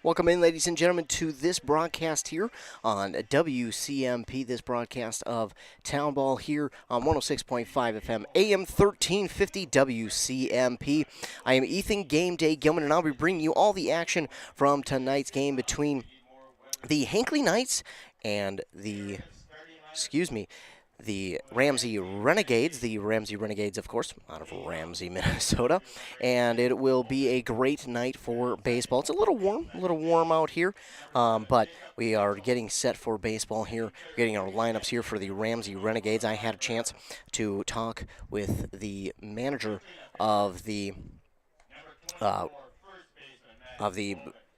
Welcome in, ladies and gentlemen, to this broadcast here on WCMP, this broadcast of Town Ball here on 106.5 FM, AM 1350 WCMP. I am Ethan Game Day Gilman, and I'll be bringing you all the action from tonight's game between the Hinckley Knights and the Ramsey Renegades. The Ramsey Renegades, of course, out of Ramsey, Minnesota. And it will be a great night for baseball. It's a little warm out here, but we are getting set for baseball here, getting our lineups here for the Ramsey Renegades. I had a chance to talk with the manager of the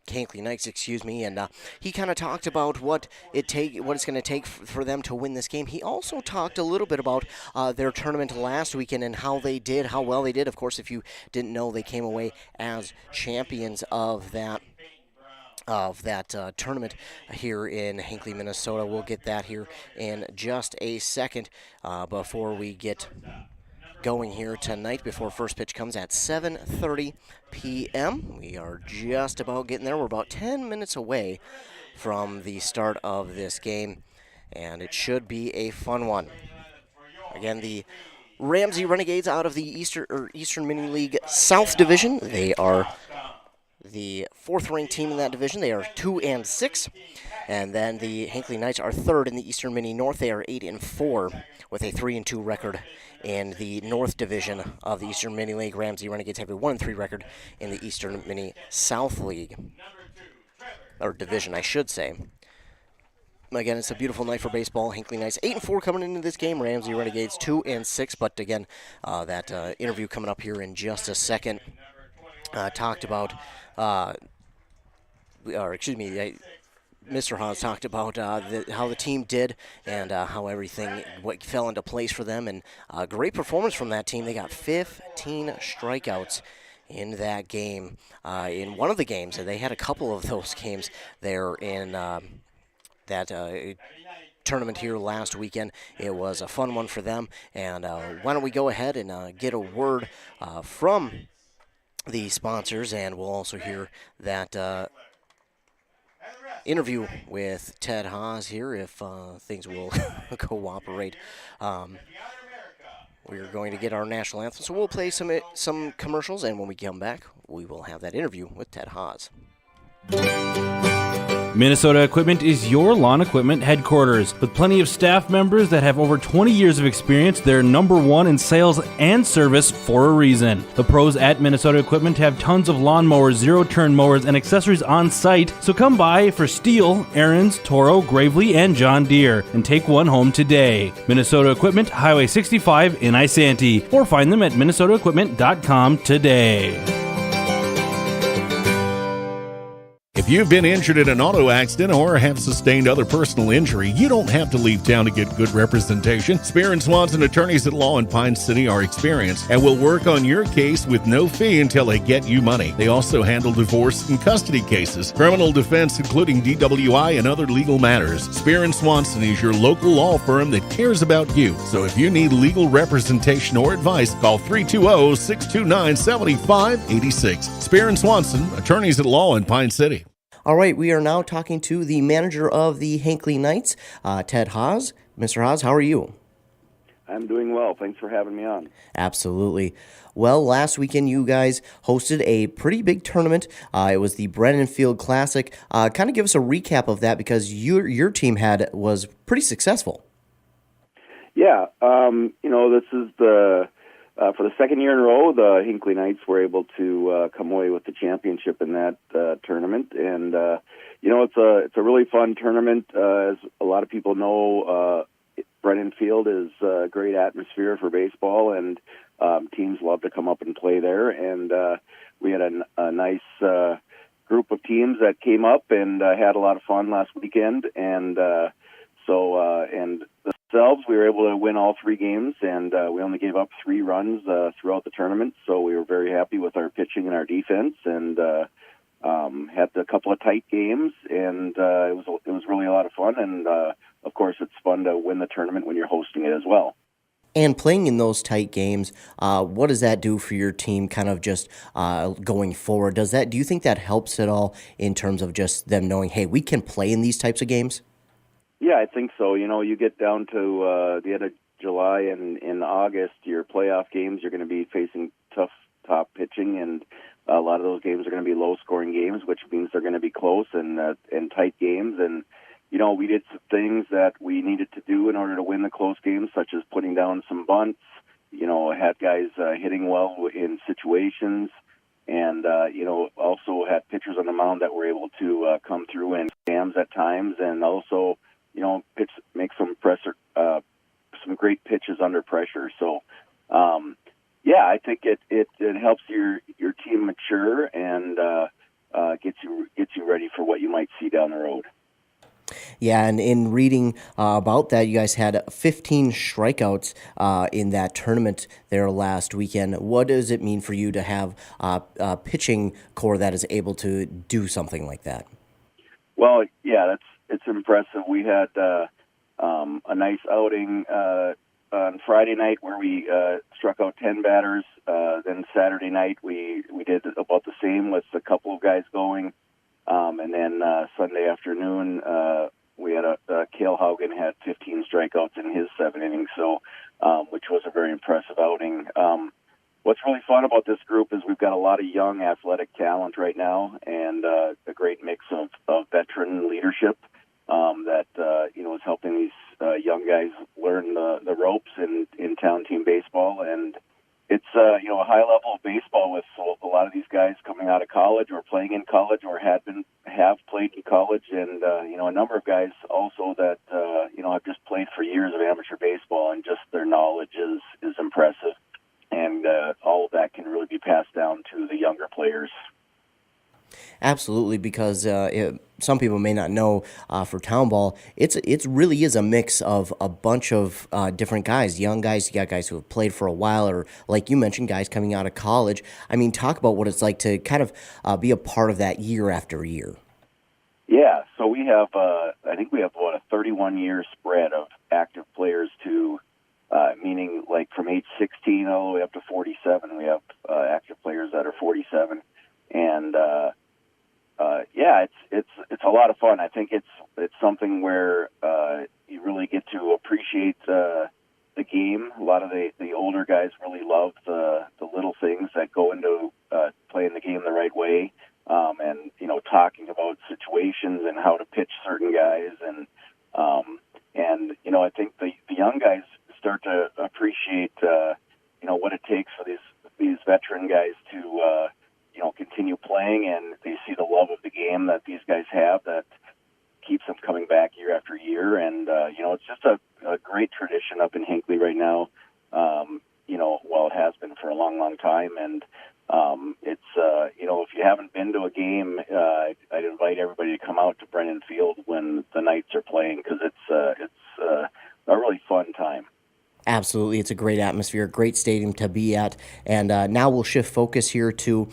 Hinckley Knights, and he kind of talked about what it's going to take for them to win this game. He also talked a little bit about their tournament last weekend and how well they did. Of course, if you didn't know, they came away as champions of that tournament here in Hinckley, Minnesota. We'll get that here in just a second before we get going here tonight before first pitch comes at 7:30 p.m. We are just about getting there. We're about 10 minutes away from the start of this game, and it should be a fun one. Again, the Ramsey Renegades out of the Eastern Mini League South Division. They are the fourth-ranked team in that division. They are 2-6. And then the Hinckley Knights are third in the Eastern Mini North. They are 8-4 with a 3-2 record in the North Division of the Eastern Mini League. Ramsey Renegades have a 1-3 record in the Eastern Mini South League, or division, I should say. Again, it's a beautiful night for baseball. Hinckley Knights 8-4 coming into this game. Ramsey Renegades 2-6. But again, that interview coming up here in just a second talked about, Mr. Haas talked about how the team did and how everything fell into place for them. And great performance from that team. They got 15 strikeouts in that game. In one of the games, and they had a couple of those games there in that tournament here last weekend. It was a fun one for them. And why don't we go ahead and get a word from the sponsors, and we'll also hear that interview with Ted Haas here if things will cooperate. We're going to get our national anthem, so we'll play some commercials, and when we come back, we will have that interview with Ted Haas. Minnesota Equipment is your lawn equipment headquarters. With plenty of staff members that have over 20 years of experience, they're number one in sales and service for a reason. The pros at Minnesota Equipment have tons of lawnmowers, zero-turn mowers, and accessories on site, so come by for Steel, Aaron's, Toro, Gravely, and John Deere, and take one home today. Minnesota Equipment, Highway 65 in Isanti, or find them at minnesotaequipment.com today. If you've been injured in an auto accident or have sustained other personal injury, you don't have to leave town to get good representation. Spear and Swanson attorneys at law in Pine City are experienced and will work on your case with no fee until they get you money. They also handle divorce and custody cases, criminal defense, including DWI and other legal matters. Spear and Swanson is your local law firm that cares about you. So if you need legal representation or advice, call 320-629-7586. Spear and Swanson, attorneys at law in Pine City. All right, we are now talking to the manager of the Hinckley Knights, Ted Haas. Mr. Haas, how are you? I'm doing well. Thanks for having me on. Absolutely. Well, last weekend you guys hosted a pretty big tournament. It was the Brennan Field Classic. Kind of give us a recap of that because your team was pretty successful. Yeah, this is for the second year in a row, the Hinckley Knights were able to come away with the championship in that tournament, and it's a really fun tournament. As a lot of people know, Brennan Field is a great atmosphere for baseball, and teams love to come up and play there. And we had a nice group of teams that came up and had a lot of fun last weekend, and themselves, we were able to win all three games, and we only gave up 3 runs throughout the tournament. So we were very happy with our pitching and our defense, and had a couple of tight games, and it was really a lot of fun. And of course, it's fun to win the tournament when you're hosting it as well. And playing in those tight games, what does that do for your team kind of just going forward? Do you think that helps at all in terms of just them knowing, hey, we can play in these types of games? Yeah, I think so. You get down to the end of July and in August, your playoff games, you're going to be facing tough top pitching, and a lot of those games are going to be low-scoring games, which means they're going to be close and tight games. And we did some things that we needed to do in order to win the close games, such as putting down some bunts. Had guys hitting well in situations, and also had pitchers on the mound that were able to come through and jams at times, and also make some great pitches under pressure. So, I think it helps your team mature and gets you ready for what you might see down the road. Yeah, and in reading about that, you guys had 15 strikeouts in that tournament there last weekend. What does it mean for you to have a pitching core that is able to do something like that? Well, yeah, it's impressive. We had a nice outing on Friday night where we struck out 10 batters. Then Saturday night we did about the same with a couple of guys going. And then Sunday afternoon we had Cale Haugen had 15 strikeouts in his 7 innings, so which was a very impressive outing. What's really fun about this group is we've got a lot of young athletic talent right now, and a great mix of veteran leadership that is helping these young guys learn the ropes in town team baseball. And it's a high level of baseball with a lot of these guys coming out of college or playing in college or have played in college, and a number of guys also that have just played for years of amateur baseball, and just their knowledge is impressive, and all of that can really be passed down to the younger players. Absolutely, because some people may not know for town ball, it's really is a mix of a bunch of different guys, young guys. You got guys who have played for a while, or like you mentioned, guys coming out of college. I mean, talk about what it's like to kind of be a part of that year after year. Yeah, so we have, I think we have about a 31-year spread of active players meaning like from age 16 all the way up to 47. We have active players that are 47, and it's a lot of fun. I think it's something where you really get to appreciate the game. A lot of the older guys really love the little things that go into playing the game the right way, and talking about situations and how to pitch certain guys, and I think the young guys start to appreciate what it takes for these veteran guys to continue playing, and they see the love of the game that these guys have that keeps them coming back year after year. And it's just a great tradition up in Hinckley right now. It has been for a long time, and it's if you haven't been to a game, I'd invite everybody to come out to Brennan Field when the Knights are playing, because it's a really fun time. Absolutely. It's a great atmosphere, great stadium to be at. And now we'll shift focus here to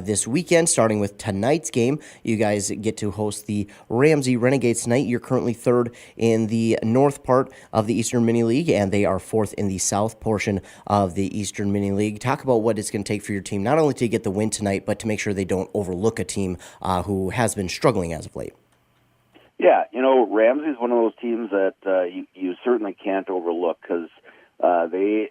this weekend, starting with tonight's game. You guys get to host the Ramsey Renegades tonight. You're currently third in the north part of the Eastern Mini League, and they are fourth in the south portion of the Eastern Mini League. Talk about what it's going to take for your team, not only to get the win tonight, but to make sure they don't overlook a team who has been struggling as of late. Yeah, Ramsey is one of those teams that you certainly can't overlook, because they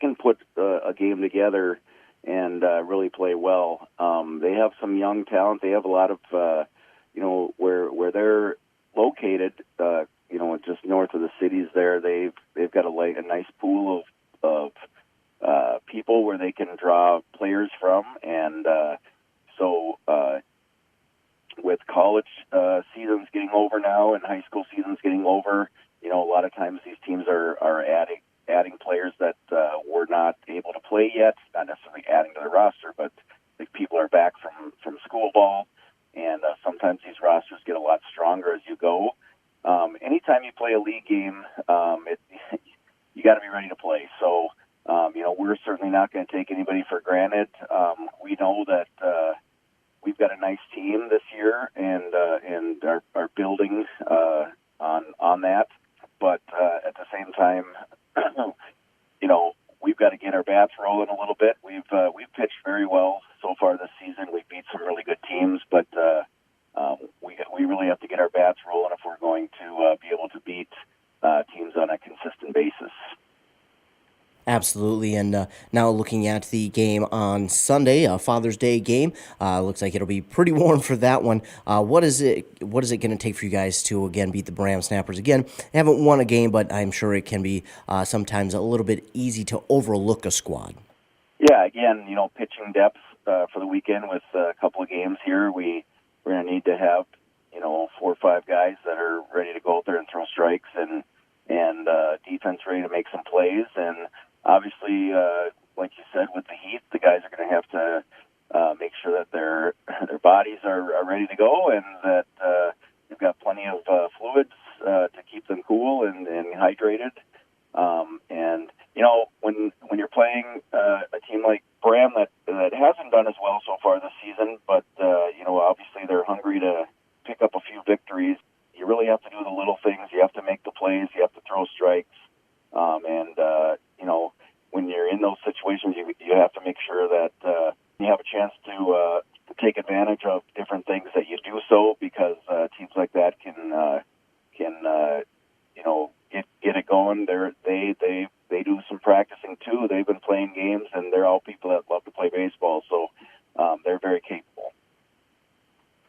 can put a game together and really play well. They have some young talent. They have a lot of where they're located. Just north of the cities. There, they've got a nice pool of people where they can draw players from, and so. With college seasons getting over now and high school seasons getting over, a lot of times these teams are adding players that were not able to play yet, not necessarily adding to the roster, but if people are back from school ball, and sometimes these rosters get a lot stronger as you go. Anytime you play a league game, you got to be ready to play. So, we're certainly not going to take anybody for granted. We know that we've got a nice team this year, and are building on that. But at the same time, rolling a little bit. We've pitched very well so far this season. We've beat some really good teams, but we really have to get our bats rolling if we're going to be able to beat teams on a consistent basis. Absolutely, and now looking at the game on Sunday, Father's Day game, looks like it'll be pretty warm for that one. What is it going to take for you guys to again beat the Bram Snappers again? They haven't won a game, but I'm sure it can be sometimes a little bit easy to overlook a squad. Yeah, again, pitching depth for the weekend with a couple of games here. We're going to need to have 4 or 5 guys that are ready to go out there and throw strikes and defense ready to make some plays. And obviously, like you said, with the heat, the guys are going to have to make sure that their bodies are ready to go and that they've got plenty of fluids to keep them cool and hydrated. And when you're playing a team like Bram that hasn't done as well so far this season, but obviously they're hungry to pick up a few victories. You really have to do the little things. You have to make the plays. You have to throw strikes. When you're in those situations, you have to make sure that you have a chance to take advantage of different things that you do so, because teams like that can get it going. They do some practicing too. They've been playing games, and they're all people that love to play baseball. So they're very capable.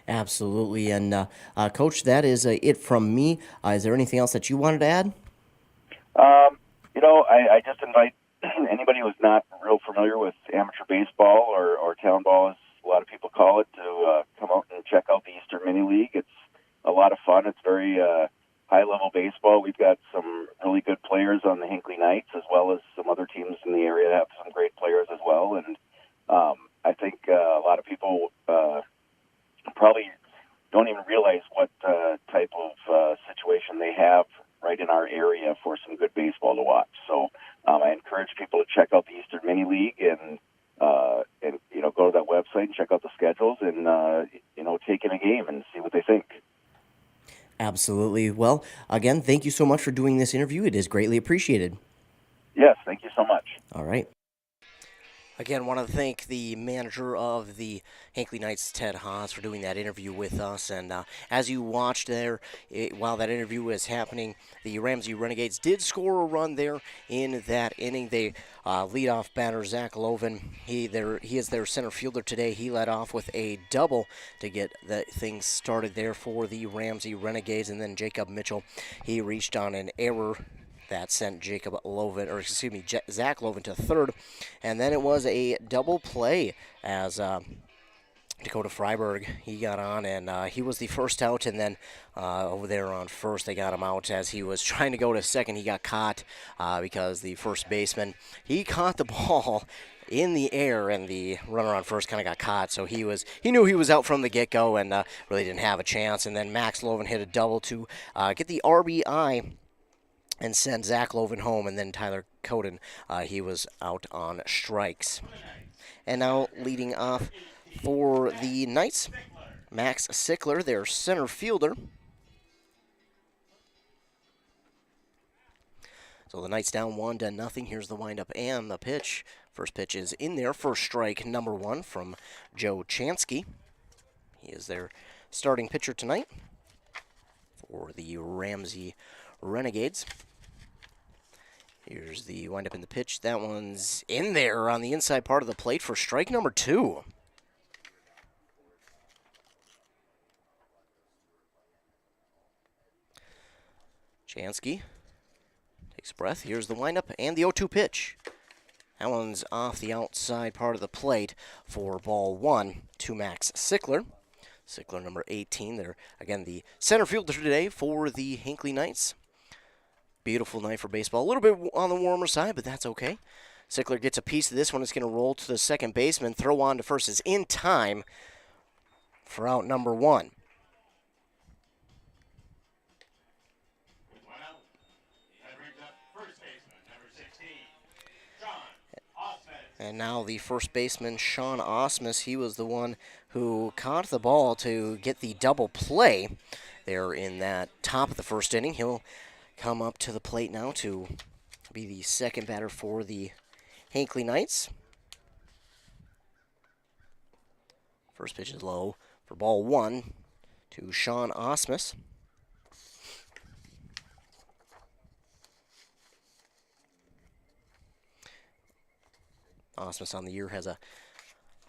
Absolutely, and Coach, that is it from me. Is there anything else that you wanted to add? I just invite anybody who's not real familiar with amateur baseball or town ball, as a lot of people call it, to come out and check out the Eastern Mini League. It's a lot of fun. It's very high-level baseball. We've got some really good players on the Hinckley Knights, as well as some other teams in the area that have some great players as well. And I think a lot of people probably don't even realize what type of situation they have right in our area for some good baseball to watch. So I encourage people to check out the Eastern Mini League and go to that website and check out the schedules and take in a game and see what they think. Absolutely. Well, again, thank you so much for doing this interview. It is greatly appreciated. Yes, thank you so much. All right. Again, want to thank the manager of the Hinckley Knights, Ted Haas, for doing that interview with us. And as you watched there, while that interview was happening, the Ramsey Renegades did score a run there in that inning. They leadoff batter Zach Loven. He is their center fielder today. He led off with a double to get the things started there for the Ramsey Renegades. And then Jacob Mitchell, he reached on an error that sent Zach Loven to third. And then it was a double play as Dakota Freiberg, he got on, and he was the first out. And then over there on first, they got him out as he was trying to go to second. He got caught because the first baseman, he caught the ball in the air, and the runner on first kind of got caught. So he knew he was out from the get-go and really didn't have a chance. And then Max Loven hit a double to get the RBI and send Zach Loven home, and then Tyler Coden, he was out on strikes. And now leading off for the Knights, Max Sickler, their center fielder. So the Knights down 1-0. Here's the windup and the pitch. First pitch is in there for strike number 1 from Joe Chansky. He is their starting pitcher tonight for the Ramsey Renegades. Here's the windup in the pitch. That one's in there on the inside part of the plate for strike number 2. Chansky takes a breath. Here's the windup and the 0-2 pitch. That one's off the outside part of the plate for ball 1 to Max Sickler. Sickler, number 18. They're, again, the center fielder today for the Hinckley Knights. Beautiful night for baseball. A little bit on the warmer side, but that's okay. Sickler gets a piece of this one. It's going to roll to the second baseman. Throw on to first is in time for out number 1. And now the first baseman, Sean Osmus, he was the one who caught the ball to get the double play there in that top of the first inning. He'll come up to the plate now to be the second batter for the Hinckley Knights. First pitch is low for ball 1 to Sean Osmus. Osmus on the year has a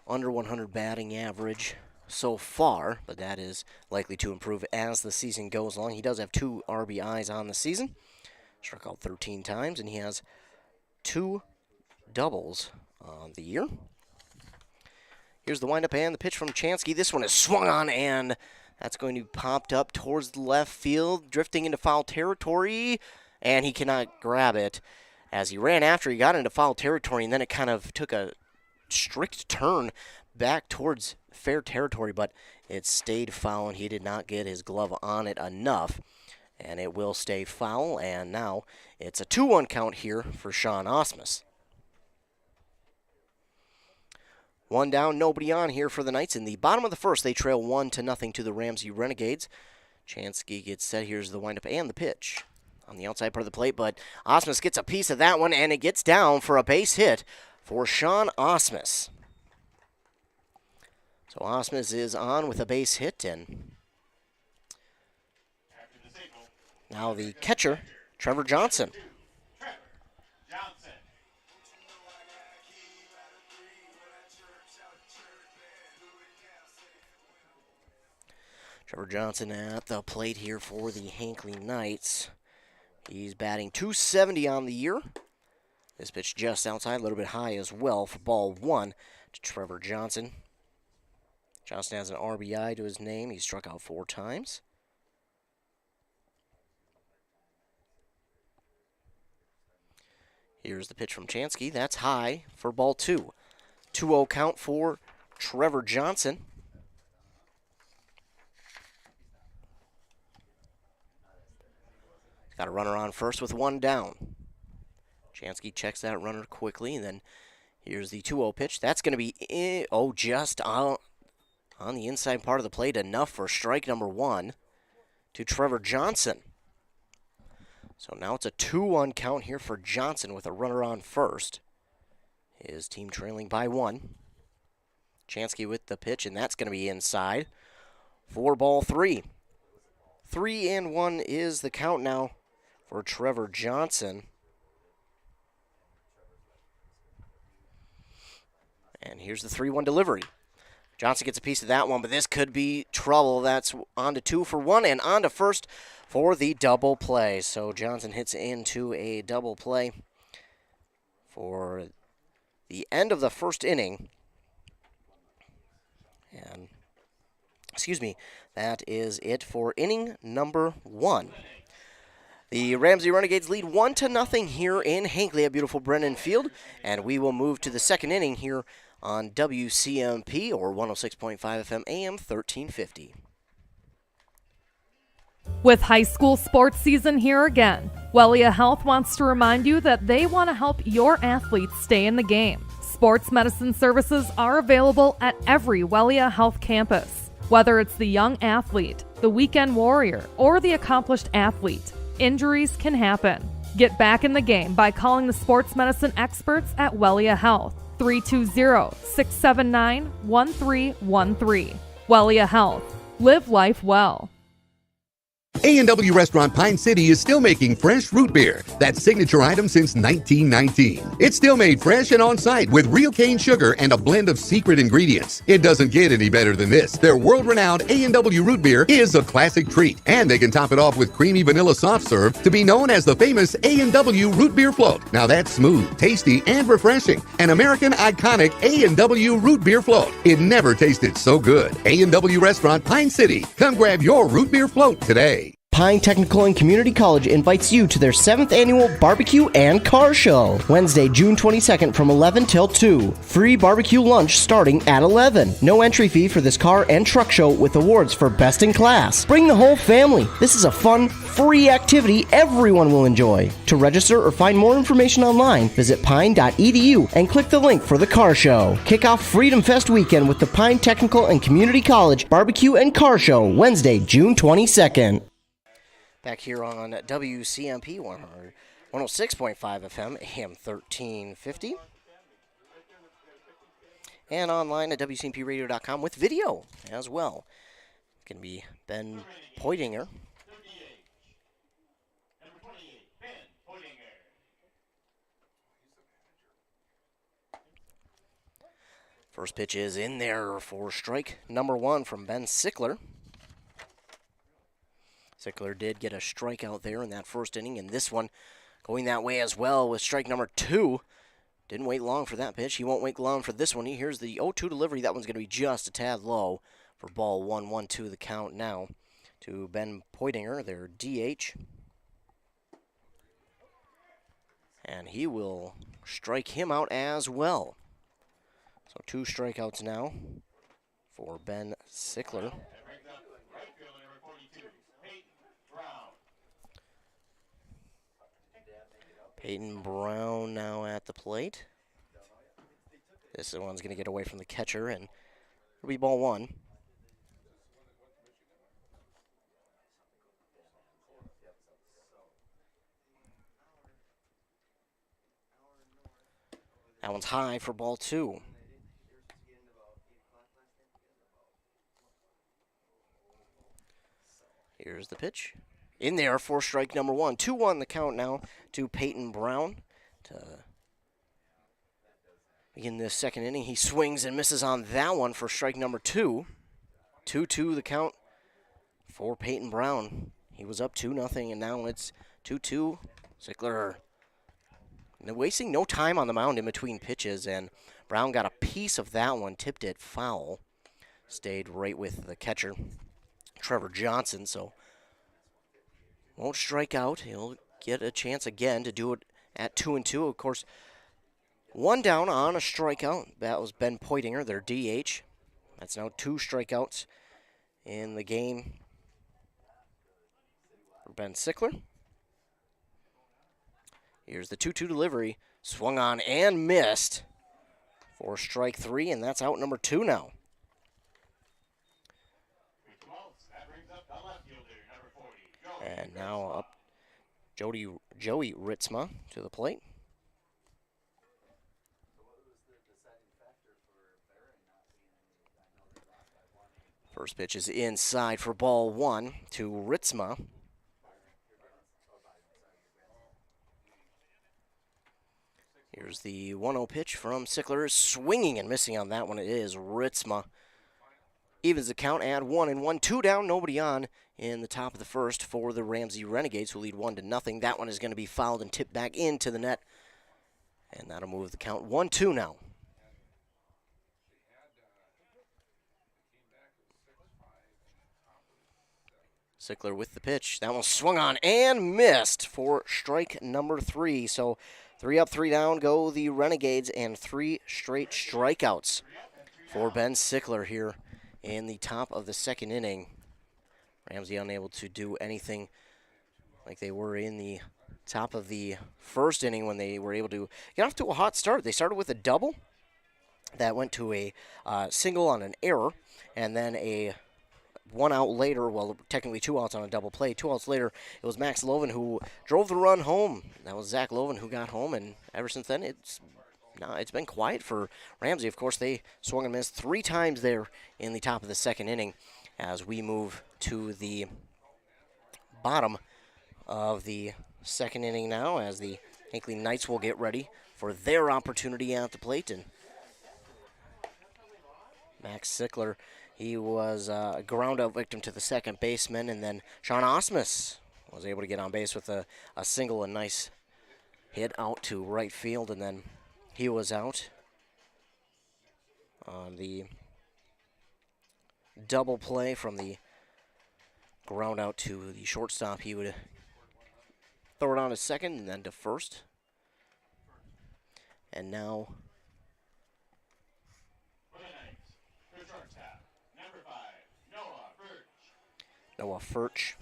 under 100 batting average so far, but that is likely to improve as the season goes along. He does have 2 RBIs on the season. Struck out 13 times, and he has 2 doubles on the year. Here's the windup and the pitch from Chansky. This one is swung on, and that's going to be popped up towards the left field, drifting into foul territory, and he cannot grab it. As he ran after, he got into foul territory, and then it kind of took a strict turn back towards fair territory, but it stayed foul, and he did not get his glove on it enough, and it will stay foul, and now it's a 2-1 count here for Sean Osmus. 1 down, nobody on here for the Knights. In the bottom of the first, they trail 1-0 to the Ramsey Renegades. Chansky gets set. Here's the windup and the pitch on the outside part of the plate, but Osmus gets a piece of that one, and it gets down for a base hit for Sean Osmus. So Osmus is on with a base hit, and now the catcher, Trevor Johnson. Trevor Johnson at the plate here for the Hinckley Knights. He's batting .270 on the year. This pitch just outside, a little bit high as well for ball 1 to Trevor Johnson. Johnson has an RBI to his name. He's struck out 4 times. Here's the pitch from Chansky. That's high for ball 2. 2-0 count for Trevor Johnson. Got a runner on first with 1 down. Chansky checks that runner quickly, and then here's the 2-0 pitch. That's going to be just on the inside part of the plate, enough for strike number 1 to Trevor Johnson. So now it's a 2-1 count here for Johnson with a runner on first. His team trailing by 1. Chansky with the pitch, and that's going to be inside for ball 3. 3-1 is the count now for Trevor Johnson. And here's the 3-1 delivery. Johnson gets a piece of that one, but this could be trouble. That's on to 2 for 1 and on to first for the double play. So Johnson hits into a double play for the end of the first inning. And, that is it for inning number 1. The Ramsey Renegades lead 1-0 here in Hinckley at beautiful Brennan Field, and we will move to the second inning here on WCMP, or 106.5 FM AM 1350. With high school sports season here again, Wellia Health wants to remind you that they want to help your athletes stay in the game. Sports medicine services are available at every Wellia Health campus. Whether it's the young athlete, the weekend warrior, or the accomplished athlete, injuries can happen. Get back in the game by calling the sports medicine experts at Wellia Health, 320-679-1313. Wellia Health. Live life well. A&W Restaurant Pine City is still making fresh root beer, that signature item since 1919. It's still made fresh and on-site with real cane sugar and a blend of secret ingredients. It doesn't get any better than this. Their world-renowned A&W root beer is a classic treat, and they can top it off with creamy vanilla soft serve to be known as the famous A&W root beer float. Now that's smooth, tasty, and refreshing. An American iconic A&W root beer float. It never tasted so good. A&W Restaurant Pine City. Come grab your root beer float today. Pine Technical and Community College invites you to their 7th annual barbecue and car show, Wednesday, June 22nd from 11 till 2. Free barbecue lunch starting at 11. No entry fee for this car and truck show with awards for best in class. Bring the whole family. This is a fun, free activity everyone will enjoy. To register or find more information online, visit pine.edu and click the link for the car show. Kick off Freedom Fest weekend with the Pine Technical and Community College barbecue and car show, Wednesday, June 22nd. Back here on WCMP 106.5 FM, AM 1350. and online at WCMPradio.com with video as well. It's going to be Ben Poitinger. First pitch is in there for strike number 1 from Ben Sickler. Sickler did get a strikeout there in that first inning, and this one going that way as well with strike number 2. Didn't wait long for that pitch. He won't wait long for this one. Here's the 0-2 delivery. That one's going to be just a tad low for ball 1, 1-2 the count now to Ben Poitinger, their DH. And he will strike him out as well. So 2 strikeouts now for Ben Sickler. Peyton Brown now at the plate. This one's going to get away from the catcher, and it'll be ball 1. That one's high for ball 2. Here's the pitch. In there for strike number 1. 2-1 the count now to Peyton Brown. To begin this second inning, he swings and misses on that one for strike number 2. 2-2 the count for Peyton Brown. He was up 2-0, and now it's 2-2. Sickler wasting no time on the mound in between pitches, and Brown got a piece of that one, tipped it foul. Stayed right with the catcher, Trevor Johnson, so won't strike out. He'll get a chance again to do it at 2-2. Of course, 1 down on a strikeout. That was Ben Poitinger, their DH. That's now 2 strikeouts in the game for Ben Sickler. Here's the 2-2 delivery. Swung on and missed for strike 3, and that's out number 2 now. And now up Joey Ritzma to the plate. First pitch is inside for ball 1 to Ritzma. Here's the 1-0 pitch from Sickler. Swinging and missing on that one. It is Ritzma. Evens the count at 1-1. 2 down, nobody on in the top of the first for the Ramsey Renegades, who lead 1-0. That one is going to be fouled and tipped back into the net. And that'll move the count 1-2 now. Sickler with the pitch. That one swung on and missed for strike number 3. So 3 up, 3 down go the Renegades, and 3 straight strikeouts for Ben Sickler here in the top of the second inning. Ramsey unable to do anything like they were in the top of the first inning when they were able to get off to a hot start. They started with a double that went to a single on an error, and then a 1 out later, well, technically 2 outs on a double play. 2 outs later, it was Max Loven who drove the run home. That was Zach Loven who got home, and ever since then, it's been quiet for Ramsey. Of course, they swung and missed 3 times there in the top of the second inning as we move to the bottom of the second inning now, as the Hinckley Knights will get ready for their opportunity at the plate. And Max Sickler, he was a ground-out victim to the second baseman, and then Sean Osmus was able to get on base with a single, a nice hit out to right field, and then he was out on the double play from the ground out to the shortstop. He would throw it on to second and then to first. And now Noah Furch.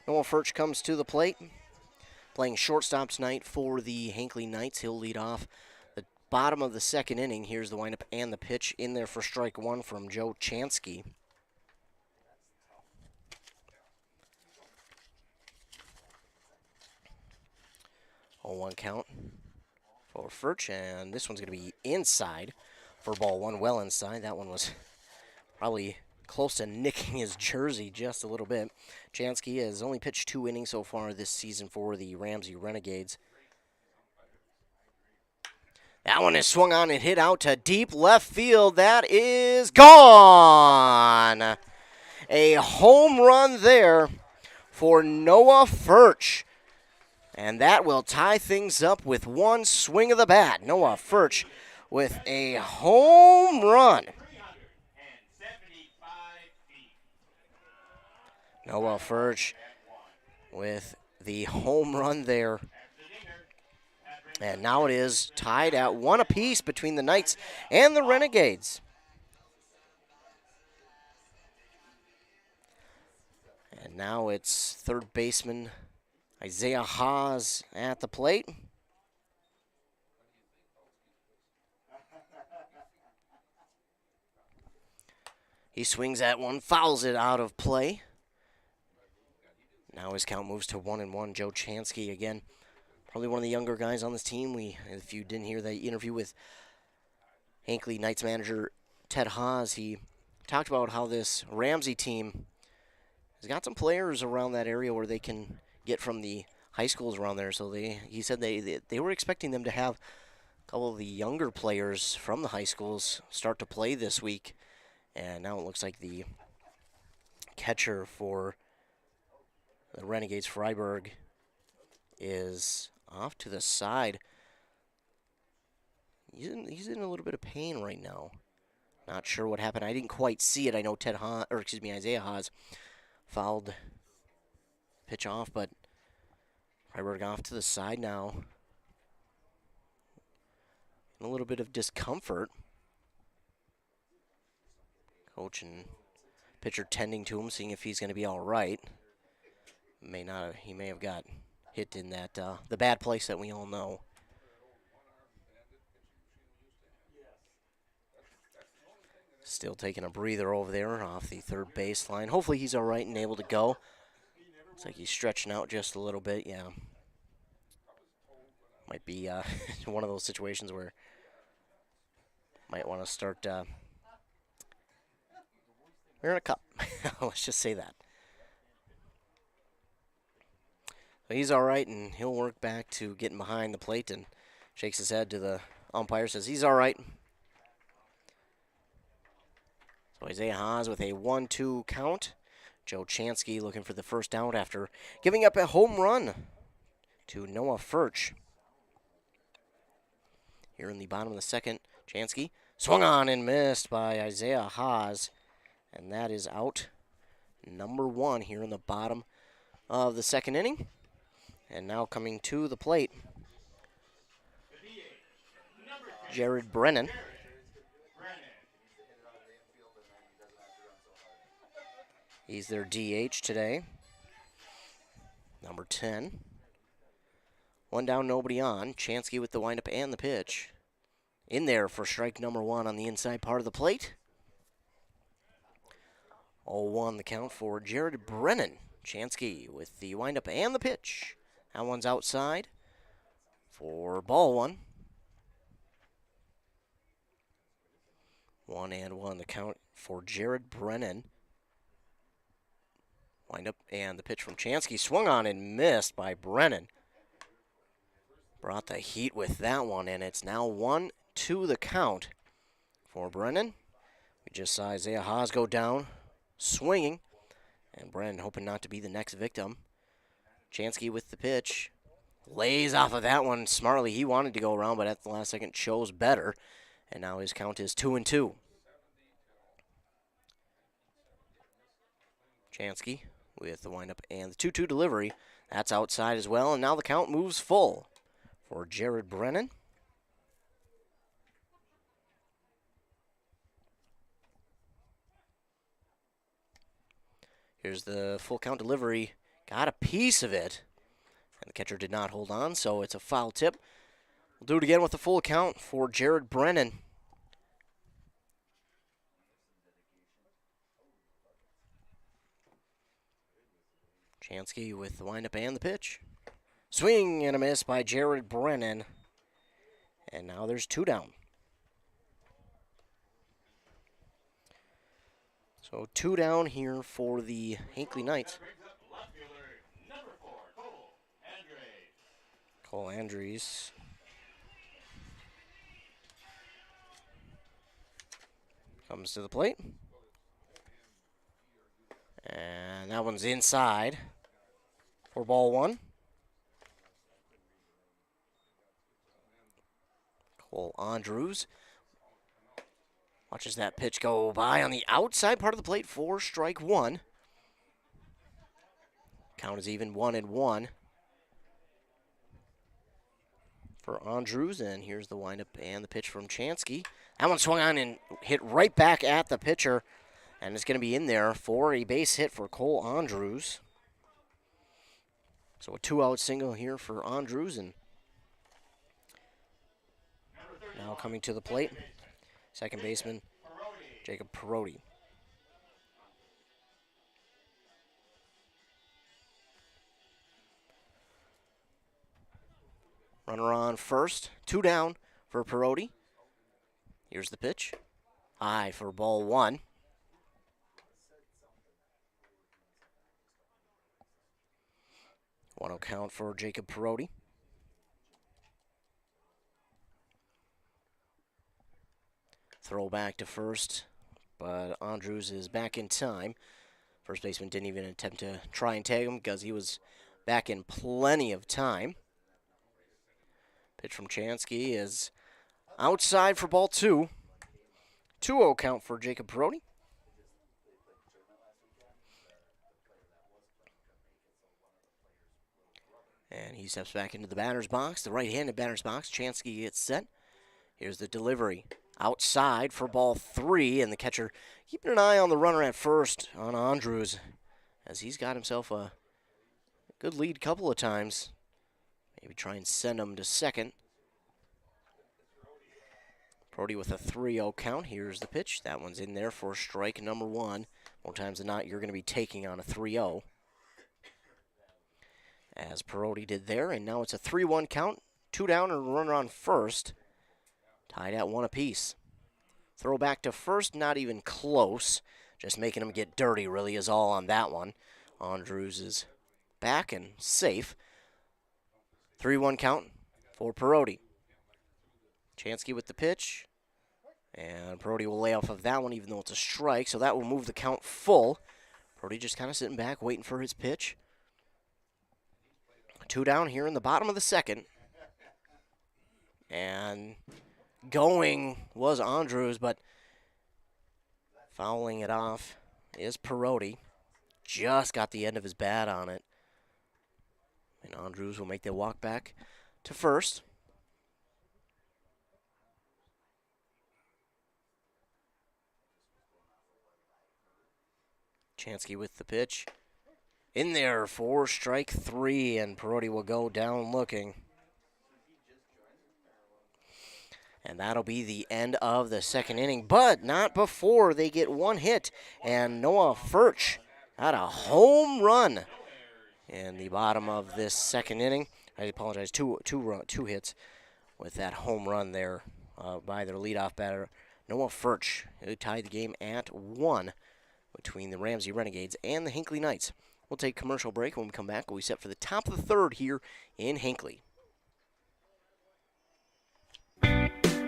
Noah Furch comes to the plate, playing shortstop tonight for the Hinckley Knights. He'll lead off the bottom of the second inning. Here's the windup and the pitch in there for strike 1 from Joe Chansky. 0-1 count for Furch, and this one's going to be inside for ball one, well inside. That one was probably close to nicking his jersey just a little bit. Chansky has only pitched 2 innings so far this season for the Ramsey Renegades. That one is swung on and hit out to deep left field. That is gone. A home run there for Noah Furch. And that will tie things up with one swing of the bat. Noah Furch with a home run. Noah Furch with the home run there. And now it is tied at 1 apiece between the Knights and the Renegades. And now it's third baseman Isaiah Haas at the plate. He swings at one, fouls it out of play. Now his count moves to 1-1. Joe Chansky again. Probably one of the younger guys on this team. If you didn't hear the interview with Hinckley Knights manager Ted Haas, he talked about how this Ramsey team has got some players around that area where they can get from the high schools around there. So he said they were expecting them to have a couple of the younger players from the high schools start to play this week. And now it looks like the catcher for the Renegades, Freiberg, is off to the side. He's in a little bit of pain right now. Not sure what happened. I didn't quite see it. I know Isaiah Haas fouled pitch off, but Freiberg off to the side now. A little bit of discomfort. Coach and pitcher tending to him, seeing if he's going to be all right. He may have got hit in that the bad place that we all know. Still taking a breather over there off the third baseline. Hopefully he's all right and able to go. Looks like he's stretching out just a little bit. Yeah, might be one of those situations where might want to start wearing a cup. Let's just say that. So he's all right, and he'll work back to getting behind the plate and shakes his head to the umpire, says he's all right. So Isaiah Haas with a 1-2 count. Joe Chansky looking for the first out after giving up a home run to Noah Furch. Here in the bottom of the second, Chansky swung on and missed by Isaiah Haas. And that is out number 1 here in the bottom of the second inning. And now coming to the plate, Jared Brennan. He's their DH today. Number 10. 1 down, nobody on. Chansky with the windup and the pitch. In there for strike number 1 on the inside part of the plate. 0-1 the count for Jared Brennan. Chansky with the windup and the pitch. That one's outside for ball 1. 1-1 the count for Jared Brennan. Wind up and the pitch from Chansky. Swung on and missed by Brennan. Brought the heat with that one, and it's now 1-2 the count for Brennan. We just saw Isaiah Haas go down, swinging, and Brennan hoping not to be the next victim. Chansky with the pitch. Lays off of that one smartly. He wanted to go around, but at the last second chose better. And now his count is 2-2. Chansky with the windup and the 2-2 delivery. That's outside as well, and now the count moves full for Jared Brennan. Here's the full count delivery. Got a piece of it, and the catcher did not hold on, so it's a foul tip. We'll do it again with the full count for Jared Brennan. Chansky with the windup and the pitch. Swing and a miss by Jared Brennan. And now there's 2 down. So 2 down here for the Hinckley Knights. Cole Andrews. Comes to the plate. And that one's inside for ball 1. Cole Andrews watches that pitch go by on the outside part of the plate for strike 1. Count is even 1-1 for Andrews, and here's the windup and the pitch from Chansky. That one swung on and hit right back at the pitcher, and it's going to be in there for a base hit for Cole Andrews. So a 2-out single here for Andrews, and now coming to the plate, second baseman Jacob Perotti. Runner on first, 2 down for Perotti. Here's the pitch. High for ball 1. One-out count for Jacob Perotti. Throw back to first, but Andrews is back in time. First baseman didn't even attempt to try and tag him because he was back in plenty of time. Pitch from Chansky is outside for ball 2. 2-0 count for Jacob Perotti. And he steps back into the batter's box, the right-handed batter's box. Chansky gets set. Here's the delivery. Outside for ball 3, and the catcher keeping an eye on the runner at first on Andrews, as he's got himself a good lead couple of times. Maybe try and send him to second. Perotti with a 3-0 count. Here's the pitch. That one's in there for strike number 1. More times than not, you're going to be taking on a 3-0. As Perotti did there, and now it's a 3-1 count. 2 down and a runner on first. Tied at 1 apiece. Throw back to first, not even close. Just making him get dirty, really, is all on that one. Andrews is back and safe. 3-1 count for Perotti. Chansky with the pitch. And Perotti will lay off of that one, even though it's a strike, so that will move the count full. Perotti just kind of sitting back, waiting for his pitch. 2 down here in the bottom of the second. And going was Andrews, but fouling it off is Perotti. Just got the end of his bat on it. And Andrews will make the walk back to first. Chansky with the pitch. In there for strike 3, and Perotti will go down looking. And that'll be the end of the second inning, but not before they get one hit. And Noah Furch had a home run in the bottom of this second inning. I apologize, two hits with that home run there by their leadoff batter, Noah Furch, who tied the game at 1 between the Ramsey Renegades and the Hinckley Knights. We'll take a commercial break. When we come back, we'll be set for the top of the third here in Hinckley.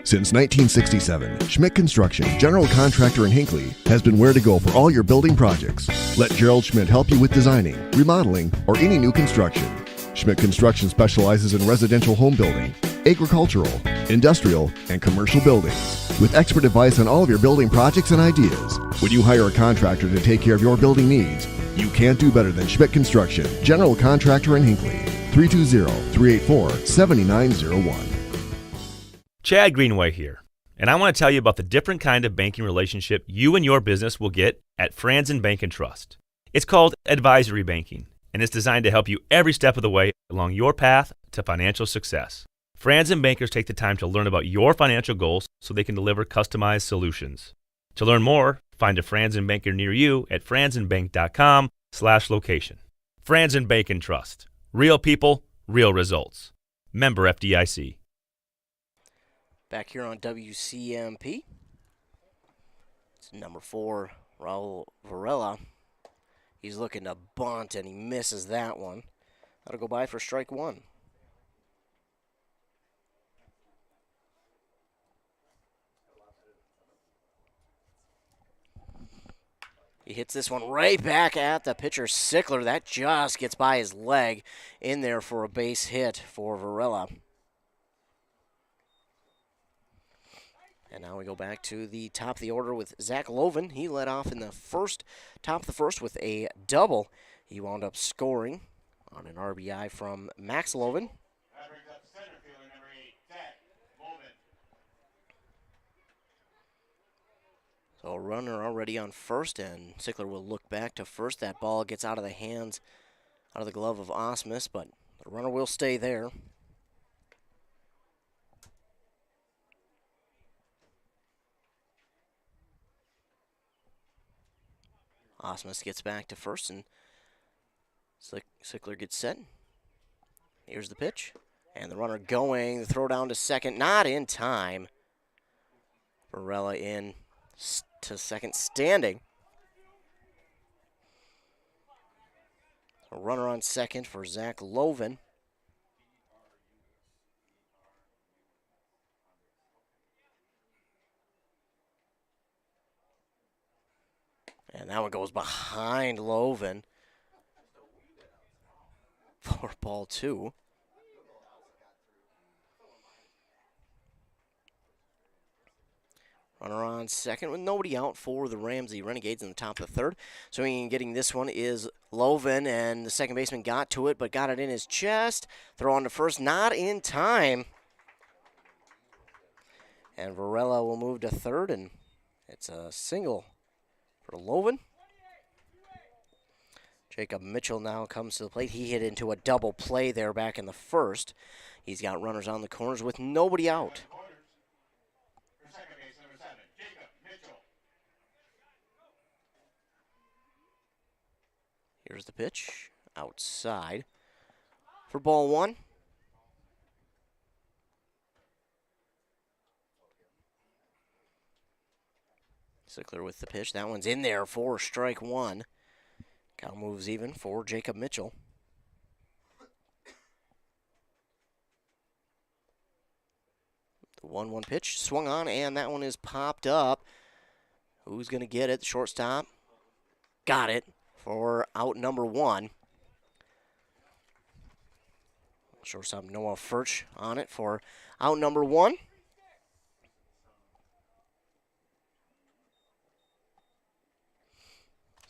Since 1967, Schmidt Construction, general contractor in Hinckley, has been where to go for all your building projects. Let Gerald Schmidt help you with designing, remodeling, or any new construction. Schmidt Construction specializes in residential home building, agricultural, industrial, and commercial buildings, with expert advice on all of your building projects and ideas. When you hire a contractor to take care of your building needs, you can't do better than Schmidt Construction, general contractor in Hinckley. 320-384-7901. Chad Greenway here, and I want to tell you about the different kind of banking relationship you and your business will get at Franzen Bank and Trust. It's called advisory banking, and it's designed to help you every step of the way along your path to financial success. Franzen bankers take the time to learn about your financial goals so they can deliver customized solutions. To learn more, find a Franzen banker near you at franzenbank.com/location. Franzen Bank and Trust. Real people, real results. Member FDIC. Back here on WCMP, it's number 4, Raul Varela. He's looking to bunt, and he misses that one. That'll go by for strike 1. He hits this one right back at the pitcher, Sickler. That just gets by his leg in there for a base hit for Varela. And now we go back to the top of the order with Zach Loven. He led off in the top of the first with a double. He wound up scoring on an RBI from Max Loven. That brings up center fielder number 8, Zach Loven. So a runner already on first, and Sickler will look back to first. That ball gets out of the glove of Osmus, but the runner will stay there. Osmus gets back to first, and Sickler gets set. Here's the pitch, and the runner going. The throw down to second, not in time. Varela in to second, standing. A runner on second for Zach Loven. And that one goes behind Loven for ball 2. Runner on second with nobody out for the Ramsey Renegades in the top of the third. So getting this one is Loven, and the second baseman got to it, but got it in his chest. Throw on to first, not in time. And Varela will move to third, and it's a single for Loven. Jacob Mitchell now comes to the plate. He hit into a double play there back in the first. He's got runners on the corners with nobody out. For second base, number 7, Jacob Mitchell. Here's the pitch outside for ball 1. Sickler with the pitch. That one's in there for strike 1. Count moves even for Jacob Mitchell. The 1-1 pitch swung on, and that one is popped up. Who's going to get it? Shortstop got it for out number 1. Shortstop Noah Furch on it for out number 1.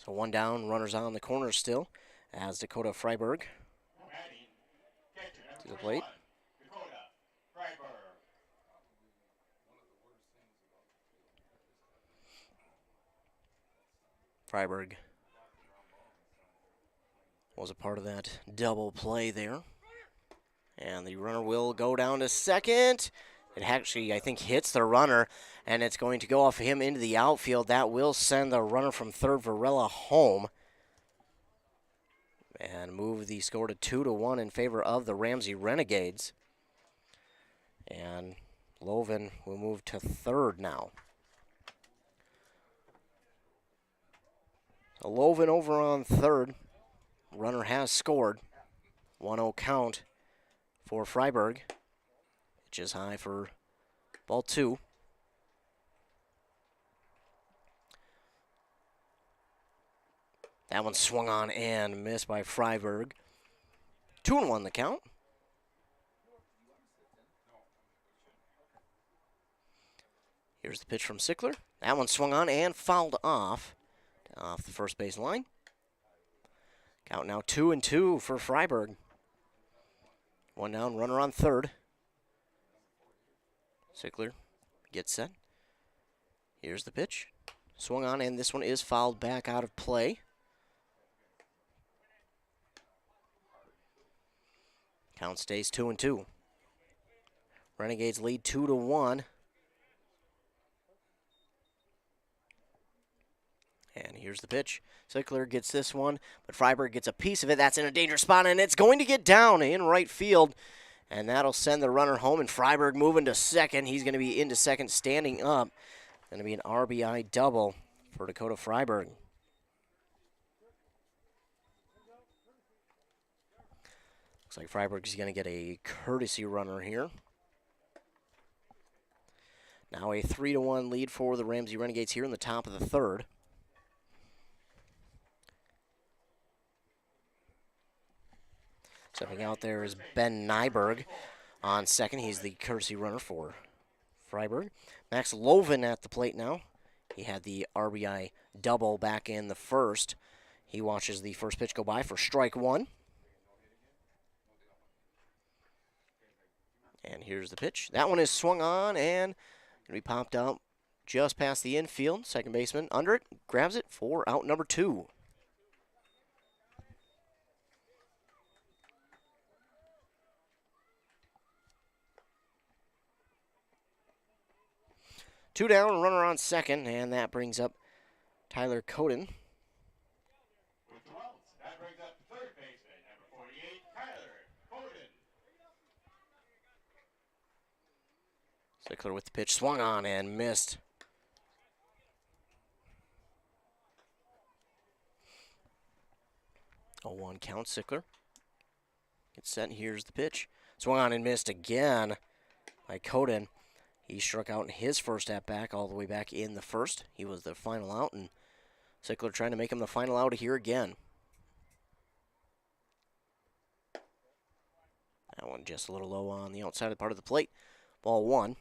So one down, runners on the corner still, as Dakota Freiberg to the plate. Dakota Freiberg. Freiberg was a part of that double play there. And the runner will go down to second. It actually, I think, hits the runner, and it's going to go off him into the outfield. That will send the runner from third, Varela, home. And move the score to 2-1 in favor of the Ramsey Renegades. And Loven will move to third now. So Loven over on third. Runner has scored. 1-0 count for Freiberg. Pitch is high for ball 2. That one swung on and missed by Freiberg. 2-1 the count. Here's the pitch from Sickler. That one swung on and fouled off the first base line. Count now 2-2 for Freiberg. One down, runner on third. Sickler gets set. Here's the pitch. Swung on, and this one is fouled back out of play. Count stays 2-2. Renegades lead 2-1. And here's the pitch. Sickler gets this one, but Freiberg gets a piece of it. That's in a dangerous spot, and it's going to get down in right field. And that'll send the runner home, and Freiberg moving to second. He's going to be into second, standing up. Going to be an RBI double for Dakota Freiberg. Looks like Freiberg's going to get a courtesy runner here. Now a 3-1 lead for the Ramsey Renegades here in the top of the third. Stepping out there is Ben Nyberg on second. He's the courtesy runner for Freiberg. Max Loven at the plate now. He had the RBI double back in the first. He watches the first pitch go by for strike one. And here's the pitch. That one is swung on and going to be popped out just past the infield. Second baseman under it, grabs it for out number 2. Two down, runner on second, and that brings up Tyler Coden. With the outs, that brings up third baseman, number 48, Tyler Coden. Sickler with the pitch, swung on and missed. A 1 count, Sickler. Gets set, and here's the pitch. Swung on and missed again by Coden. He struck out in his first at-bat all the way back in the first. He was the final out, and Sickler trying to make him the final out here again. That one just a little low on the outside part of the plate. Ball 1.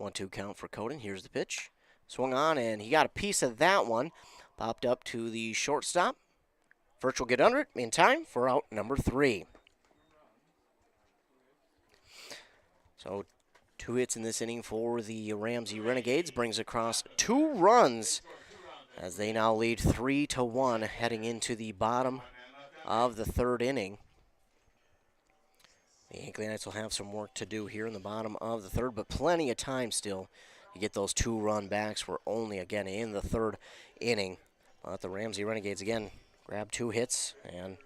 1-2 count for Coden. Here's the pitch. Swung on, and he got a piece of that one. Popped up to the shortstop. Virch will get under it in time for out number 3. So 2 hits in this inning for the Ramsey Renegades. Brings across 2 runs as they now lead 3-1 heading into the bottom of the third inning. The Hinckley Knights will have some work to do here in the bottom of the third, but plenty of time still to get those 2 run backs. We're only again in the third inning. But the Ramsey Renegades again grab 2 hits and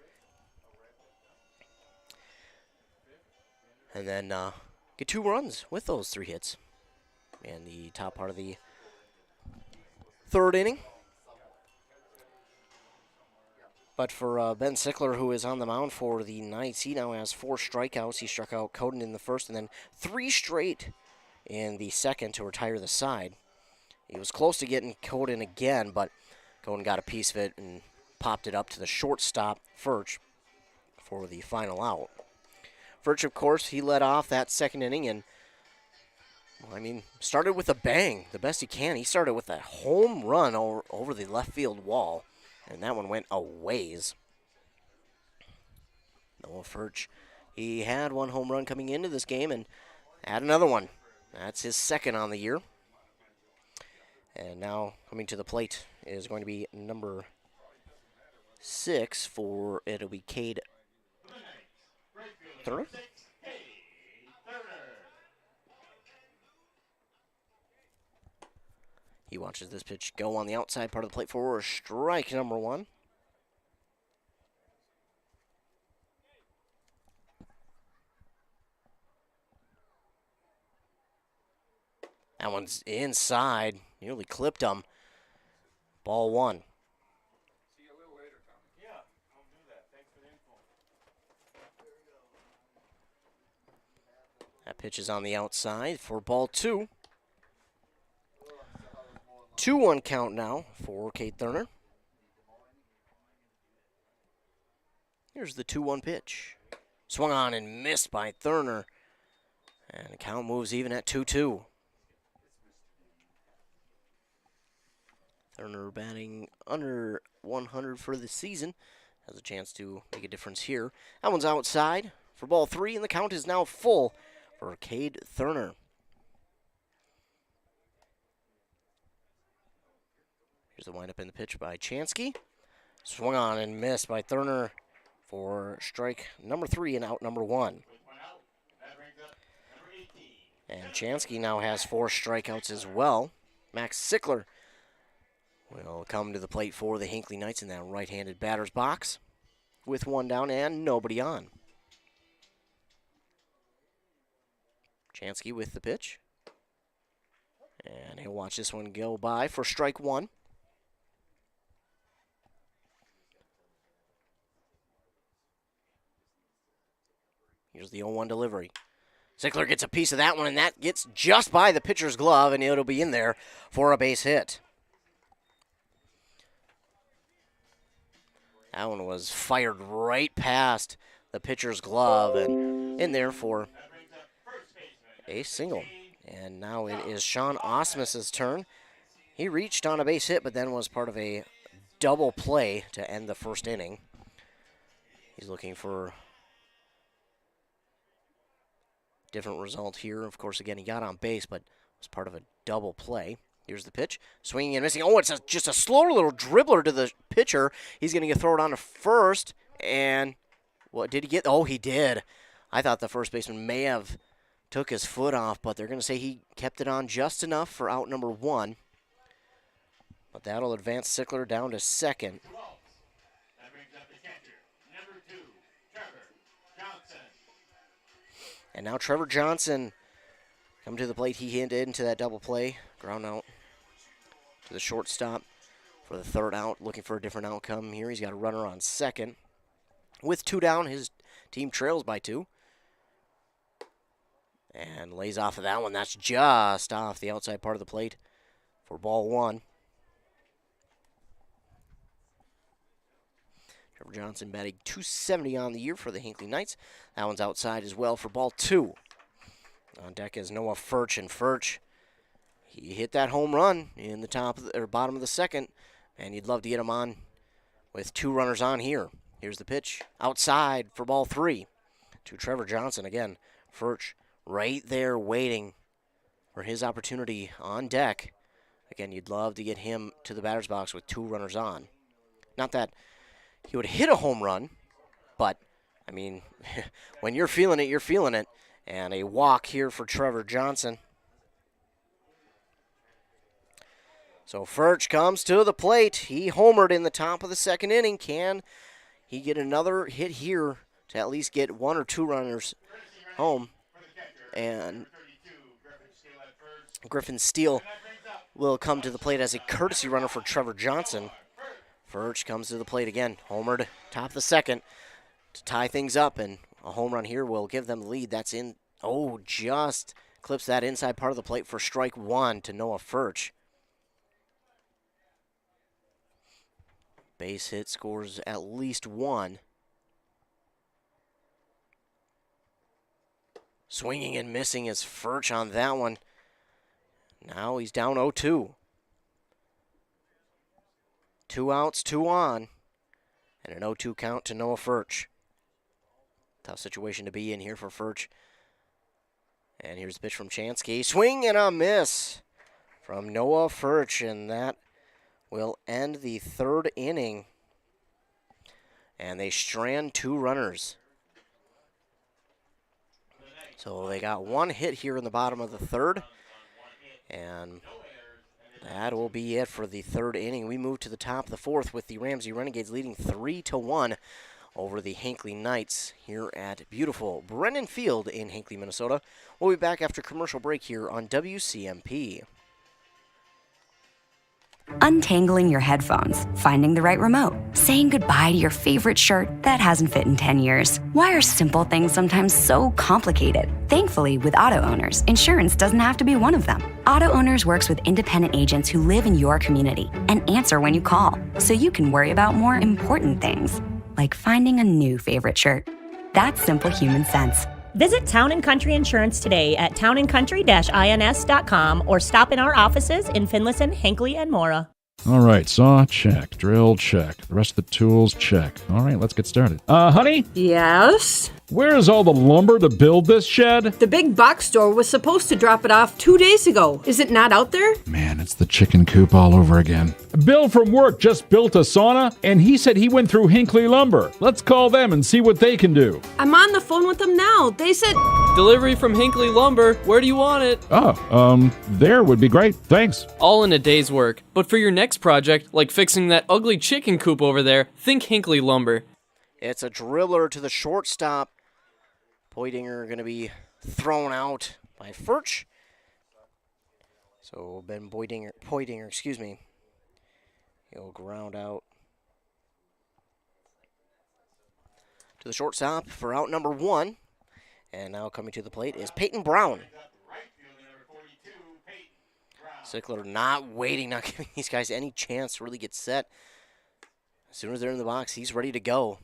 then get 2 runs with those 3 hits in the top part of the third inning. But for Ben Sickler, who is on the mound for the Knights, he now has 4 strikeouts. He struck out Coden in the first and then 3 straight in the second to retire the side. He was close to getting Coden again, but Coden got a piece of it and popped it up to the shortstop, Furch, for the final out. Furch, of course, he led off that second inning and, well, I mean, started with a bang, the best he can. He started with a home run over the left field wall, and that one went a ways. Noah Furch, he had 1 home run coming into this game and had another one. That's his second on the year. And now coming to the plate is going to be number 6 for, it'll be Cade Turner. He watches this pitch go on the outside part of the plate for strike number 1. That one's inside, nearly clipped him. Ball 1. See you a little later, Tommy. Yeah, I'll do that. Thanks for the info. That pitch is on the outside for ball 2. 2-1 count now for Kate Thurner. Here's the 2-1 pitch. Swung on and missed by Thurner. And the count moves even at 2-2. Thurner batting under 100 for the season. Has a chance to make a difference here. That one's outside for ball 3, and the count is now full for Cade Thurner. Here's the windup in the pitch by Chansky. Swung on and missed by Thurner for strike number 3 and out number 1. With 1 out, that brings up number 18, And Chansky now has 4 strikeouts as well. Max Sickler will come to the plate for the Hinckley Knights in that right-handed batter's box with 1 down and nobody on. Chansky with the pitch. And he'll watch this one go by for strike 1. Here's the 0-1 delivery. Sickler gets a piece of that one, and that gets just by the pitcher's glove, and it'll be in there for a base hit. That one was fired right past the pitcher's glove and in there for a single. And now it is Sean Osmus's turn. He reached on a base hit, but then was part of a double play to end the first inning. He's looking for different result here. Of course, again, he got on base, but was part of a double play. Here's the pitch. Swinging and missing. Oh, it's just a slow little dribbler to the pitcher. He's going to throw it on to first. And what did he get? Oh, he did. I thought the first baseman may have took his foot off, but they're going to say he kept it on just enough for out number 1. But that'll advance Sickler down to second. That brings up the catcher, number 2, Trevor Johnson. And now Trevor Johnson come to the plate. He hit into that double play. Ground out to the shortstop for the 3rd out. Looking for a different outcome here. He's got a runner on second. With 2 down, his team trails by 2. And lays off of that one. That's just off the outside part of the plate for ball 1. Trevor Johnson batting .270 on the year for the Hinckley Knights. That one's outside as well for ball 2. On deck is Noah Furch, and Furch, he hit that home run in the top of or bottom of the 2nd, and you'd love to get him on with 2 runners on here. Here's the pitch outside for ball 3 to Trevor Johnson again. Furch right there waiting for his opportunity on deck. Again, you'd love to get him to the batter's box with 2 runners on. Not that he would hit a home run, but, I mean, when you're feeling it, you're feeling it. And a walk here for Trevor Johnson. So Furch comes to the plate. He homered in the top of the 2nd inning. Can he get another hit here to at least get 1 or 2 runners home? And Griffin Steele will come to the plate as a courtesy runner for Trevor Johnson. Furch comes to the plate again. Homered top of the 2nd to tie things up, and a home run here will give them the lead. That's in. Oh, just clips that inside part of the plate for strike 1 to Noah Furch. Base hit scores at least 1. Swinging and missing is Furch on that one. Now he's down 0-2. 2 outs, 2 on, and an 0-2 count to Noah Furch. Tough situation to be in here for Furch. And here's the pitch from Chansky. Swing and a miss from Noah Furch, and that will end the 3rd inning. And they strand 2 runners. So they got 1 hit here in the bottom of the 3rd. And that will be it for the 3rd inning. We move to the top of the 4th with the Ramsey Renegades leading 3-1 over the Hinckley Knights here at beautiful Brennan Field in Hinckley, Minnesota. We'll be back after commercial break here on WCMP. Untangling your headphones, finding the right remote, saying goodbye to your favorite shirt that hasn't fit in 10 years. Why are simple things sometimes so complicated? Thankfully, with auto owners, insurance doesn't have to be one of them. Auto Owners works with independent agents who live in your community and answer when you call, so you can worry about more important things, like finding a new favorite shirt. That's simple human sense. Visit Town & Country Insurance today at townandcountry-ins.com or stop in our offices in Finlayson, Hinckley, and Mora. All right, saw, check. Drill, check. The rest of the tools, check. All right, let's get started. Honey? Yes? Where is all the lumber to build this shed? The big box store was supposed to drop it off 2 days ago. Is it not out there? Man, It's the chicken coop all over again. Bill from work just built a sauna, and he said he went through Hinckley Lumber. Let's call them and see what they can do. I'm on the phone with them now. They said... Delivery from Hinckley Lumber. Where do you want it? There would be great. Thanks. All in a day's work. But for your next project, like fixing that ugly chicken coop over there, think Hinckley Lumber. It's a driller to the shortstop. Poitinger going to be thrown out by Furch. So Ben Poitinger, excuse me. He'll ground out to the shortstop for out number 1. And now coming to the plate is Peyton Brown. Sickler not waiting, not giving these guys any chance to really get set. As soon as they're in the box, he's ready to go.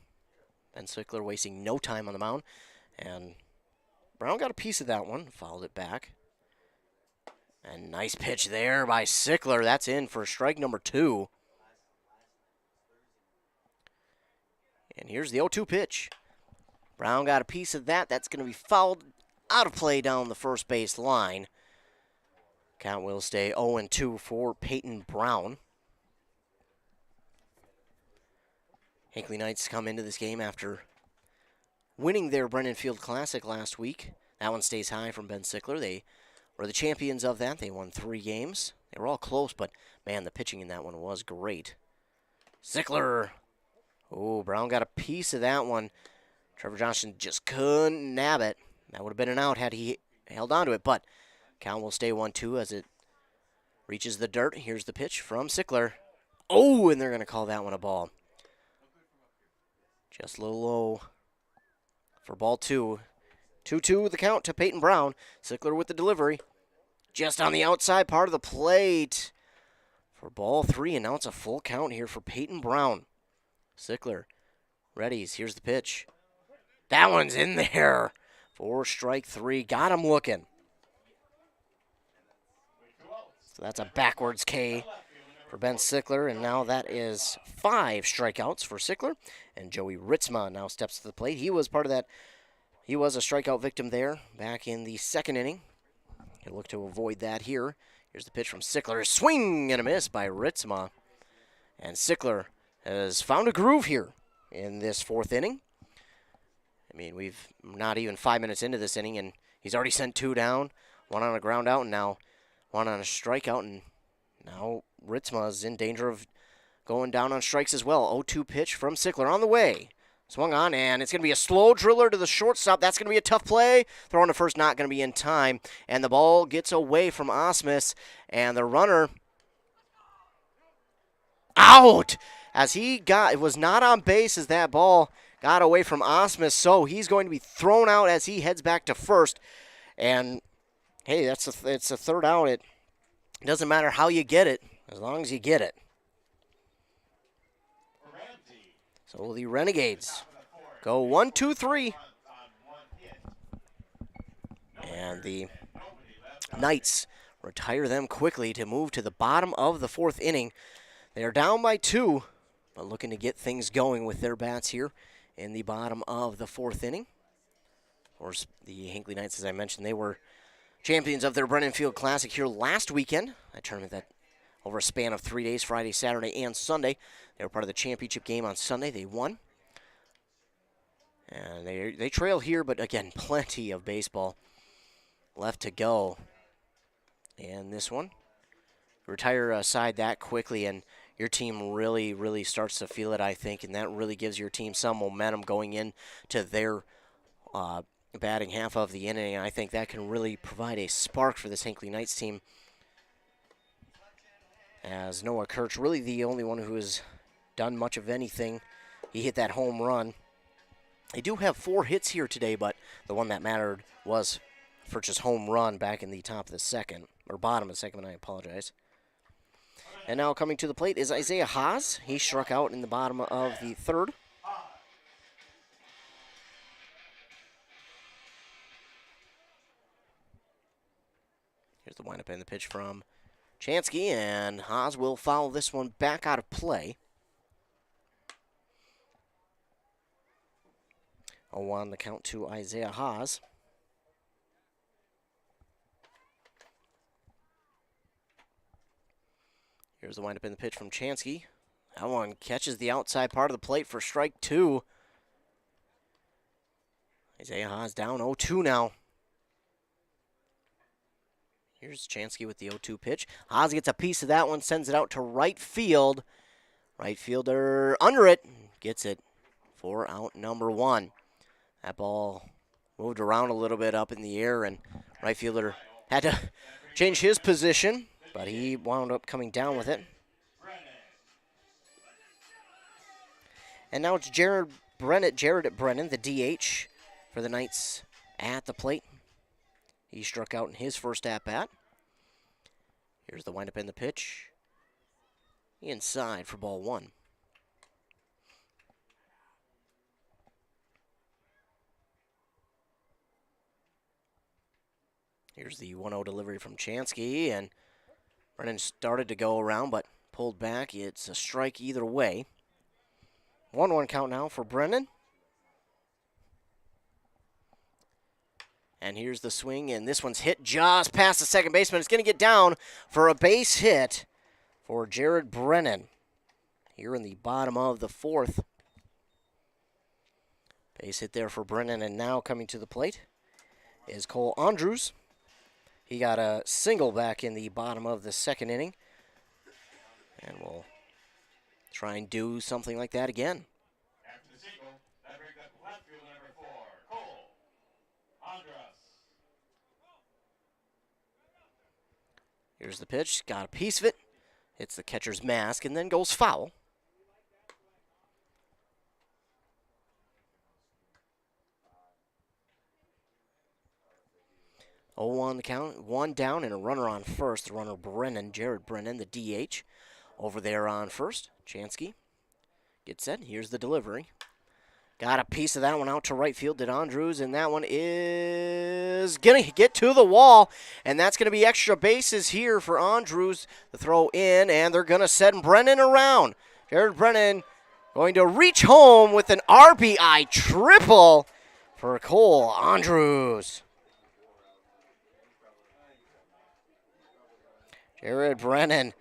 Ben Sickler wasting no time on the mound. And Brown got a piece of that one, fouled it back. And nice pitch there by Sickler. That's in for strike number 2. And here's the 0-2 pitch. Brown got a piece of that. That's going to be fouled out of play down the first base line. Count will stay 0-2 for Peyton Brown. Hinckley Knights come into this game after winning their Brennan Field Classic last week. That one stays high from Ben Sickler. They were the champions of that. They won 3 games. They were all close, but, man, the pitching in that one was great. Sickler. Oh, Brown got a piece of that one. Trevor Johnson just couldn't nab it. That would have been an out had he held on to it, but count will stay 1-2 as it reaches the dirt. Here's the pitch from Sickler. Oh, and they're going to call that one a ball. Just a little low for ball 2. 2-2 the count to Peyton Brown. Sickler with the delivery. Just on the outside part of the plate for ball 3, and now it's a full count here for Peyton Brown. Sickler readies. Here's the pitch. That one's in there for strike 3. Got him looking. So that's a backwards K for Ben Sickler, and now that is 5 strikeouts for Sickler. And Joey Ritzma now steps to the plate. He was part of that. He was a strikeout victim there back in the 2nd inning. He'll look to avoid that here. Here's the pitch from Sickler. Swing and a miss by Ritzma. And Sickler has found a groove here in this 4th inning. I mean, we've not even 5 minutes into this inning, and he's already sent 2 down, 1 on a ground out, and now 1 on a strikeout, and now Ritzma is in danger of going down on strikes as well. 0-2 pitch from Sickler on the way. Swung on, and it's going to be a slow driller to the shortstop. That's going to be a tough play. Throwing to first, not going to be in time, and the ball gets away from Osmus, and the runner out as he was not on base as that ball got away from Osmus, so he's going to be thrown out as he heads back to first. And, hey, it's a 3rd out. It doesn't matter how you get it, as long as you get it. So the Renegades go 1, 2, 3. And the Knights retire them quickly to move to the bottom of the 4th inning. They are down by 2, but looking to get things going with their bats here in the bottom of the 4th inning. Of course, the Hinckley Knights, as I mentioned, they were champions of their Brennan Field Classic here last weekend. A tournament that over a span of 3 days, Friday, Saturday, and Sunday. They were part of the championship game on Sunday. They won. And they trail here, but again, plenty of baseball left to go. And this one, retire aside that quickly, and your team really, really starts to feel it, I think, and that really gives your team some momentum going into their batting half of the inning. I think that can really provide a spark for this Hinckley Knights team, as Noah Kirch, really the only one who has done much of anything. He hit that home run. They do have 4 hits here today, but the one that mattered was Furch's home run back in the top of the 2nd, or bottom of the 2nd, and I apologize. And now coming to the plate is Isaiah Haas. He struck out in the bottom of the 3rd. Here's the windup and the pitch from Chansky, and Haas will foul this one back out of play. 0-1 the count to Isaiah Haas. Here's the windup in the pitch from Chansky. That one catches the outside part of the plate for strike 2. Isaiah Haas down 0-2 now. Here's Chansky with the 0-2 pitch. Haas gets a piece of that one, sends it out to right field. Right fielder under it, gets it for out number 1. That ball moved around a little bit up in the air, and right fielder had to change his position, but he wound up coming down with it. And now it's Jared Brennan, the DH for the Knights at the plate. He struck out in his first at-bat. Here's the windup in the pitch. Inside for ball 1. Here's the 1-0 delivery from Chansky, and Brennan started to go around but pulled back. It's a strike either way. 1-1 count now for Brennan. And here's the swing, and this one's hit just past the second baseman. It's going to get down for a base hit for Jared Brennan here in the bottom of the 4th. Base hit there for Brennan, and now coming to the plate is Cole Andrews. He got a single back in the bottom of the 2nd inning, and we'll try and do something like that again. After the single, that brings up left field number 4, Cole Andres. Here's the pitch, got a piece of it, hits the catcher's mask, and then goes foul. On the count, 1 down and a runner on first. The runner Brennan, Jared Brennan, the DH, over there on first. Chansky gets set. Here's the delivery. Got a piece of that one out to right field, did Andrews, and that one is going to get to the wall, and that's going to be extra bases here for Andrews. The throw in, and they're going to send Brennan around. Jared Brennan going to reach home with an RBI triple for Cole Andrews. Jared Brennan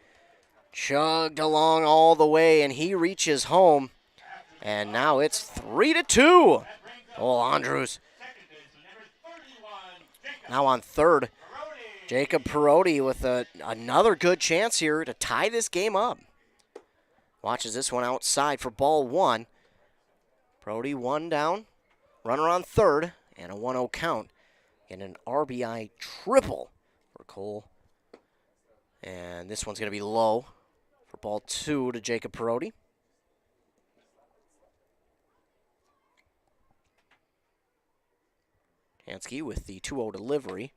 chugged along all the way, and he reaches home. And now it's 3-2. Cole Andrews now on third. Jacob Perotti with another good chance here to tie this game up. Watches this one outside for ball 1. Perotti 1 down, runner on third, and a 1-0 count. And an RBI triple for Cole. And this one's going to be low for ball 2 to Jacob Perotti. Chansky with the 2-0 delivery.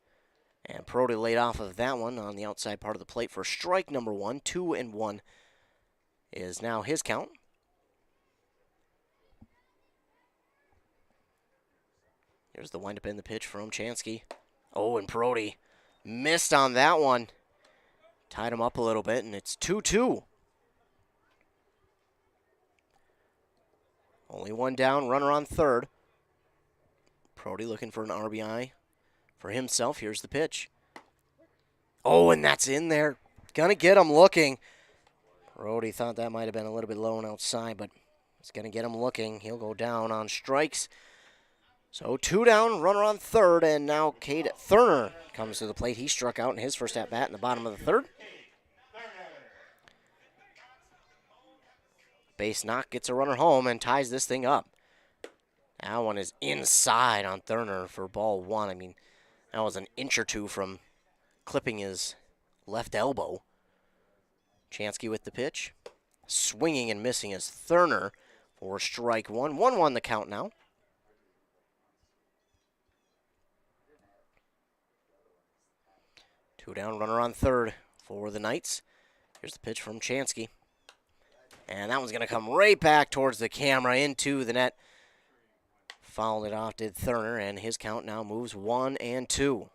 And Perotti laid off of that one on the outside part of the plate for strike number 1. 2-1 is now his count. Here's the windup in the pitch from Chansky. Oh, and Perotti missed on that one. Tied him up a little bit, and it's 2-2. Only 1 down, runner on third. Perotti looking for an RBI for himself. Here's the pitch. Oh, and that's in there. Gonna get him looking. Perotti thought that might have been a little bit low and outside, but it's gonna get him looking. He'll go down on strikes. So 2 down, runner on third, and now Cade Thurner comes to the plate. He struck out in his first at-bat in the bottom of the 3rd. Base knock gets a runner home and ties this thing up. That one is inside on Thurner for ball 1. I mean, that was an inch or two from clipping his left elbow. Chansky with the pitch. Swinging and missing is Thurner for strike 1. 1-1 the count now. Two down, runner on third for the Knights. Here's the pitch from Chansky. And that one's going to come right back towards the camera into the net. Fouled it off, did Thurner, and his count now moves 1-2.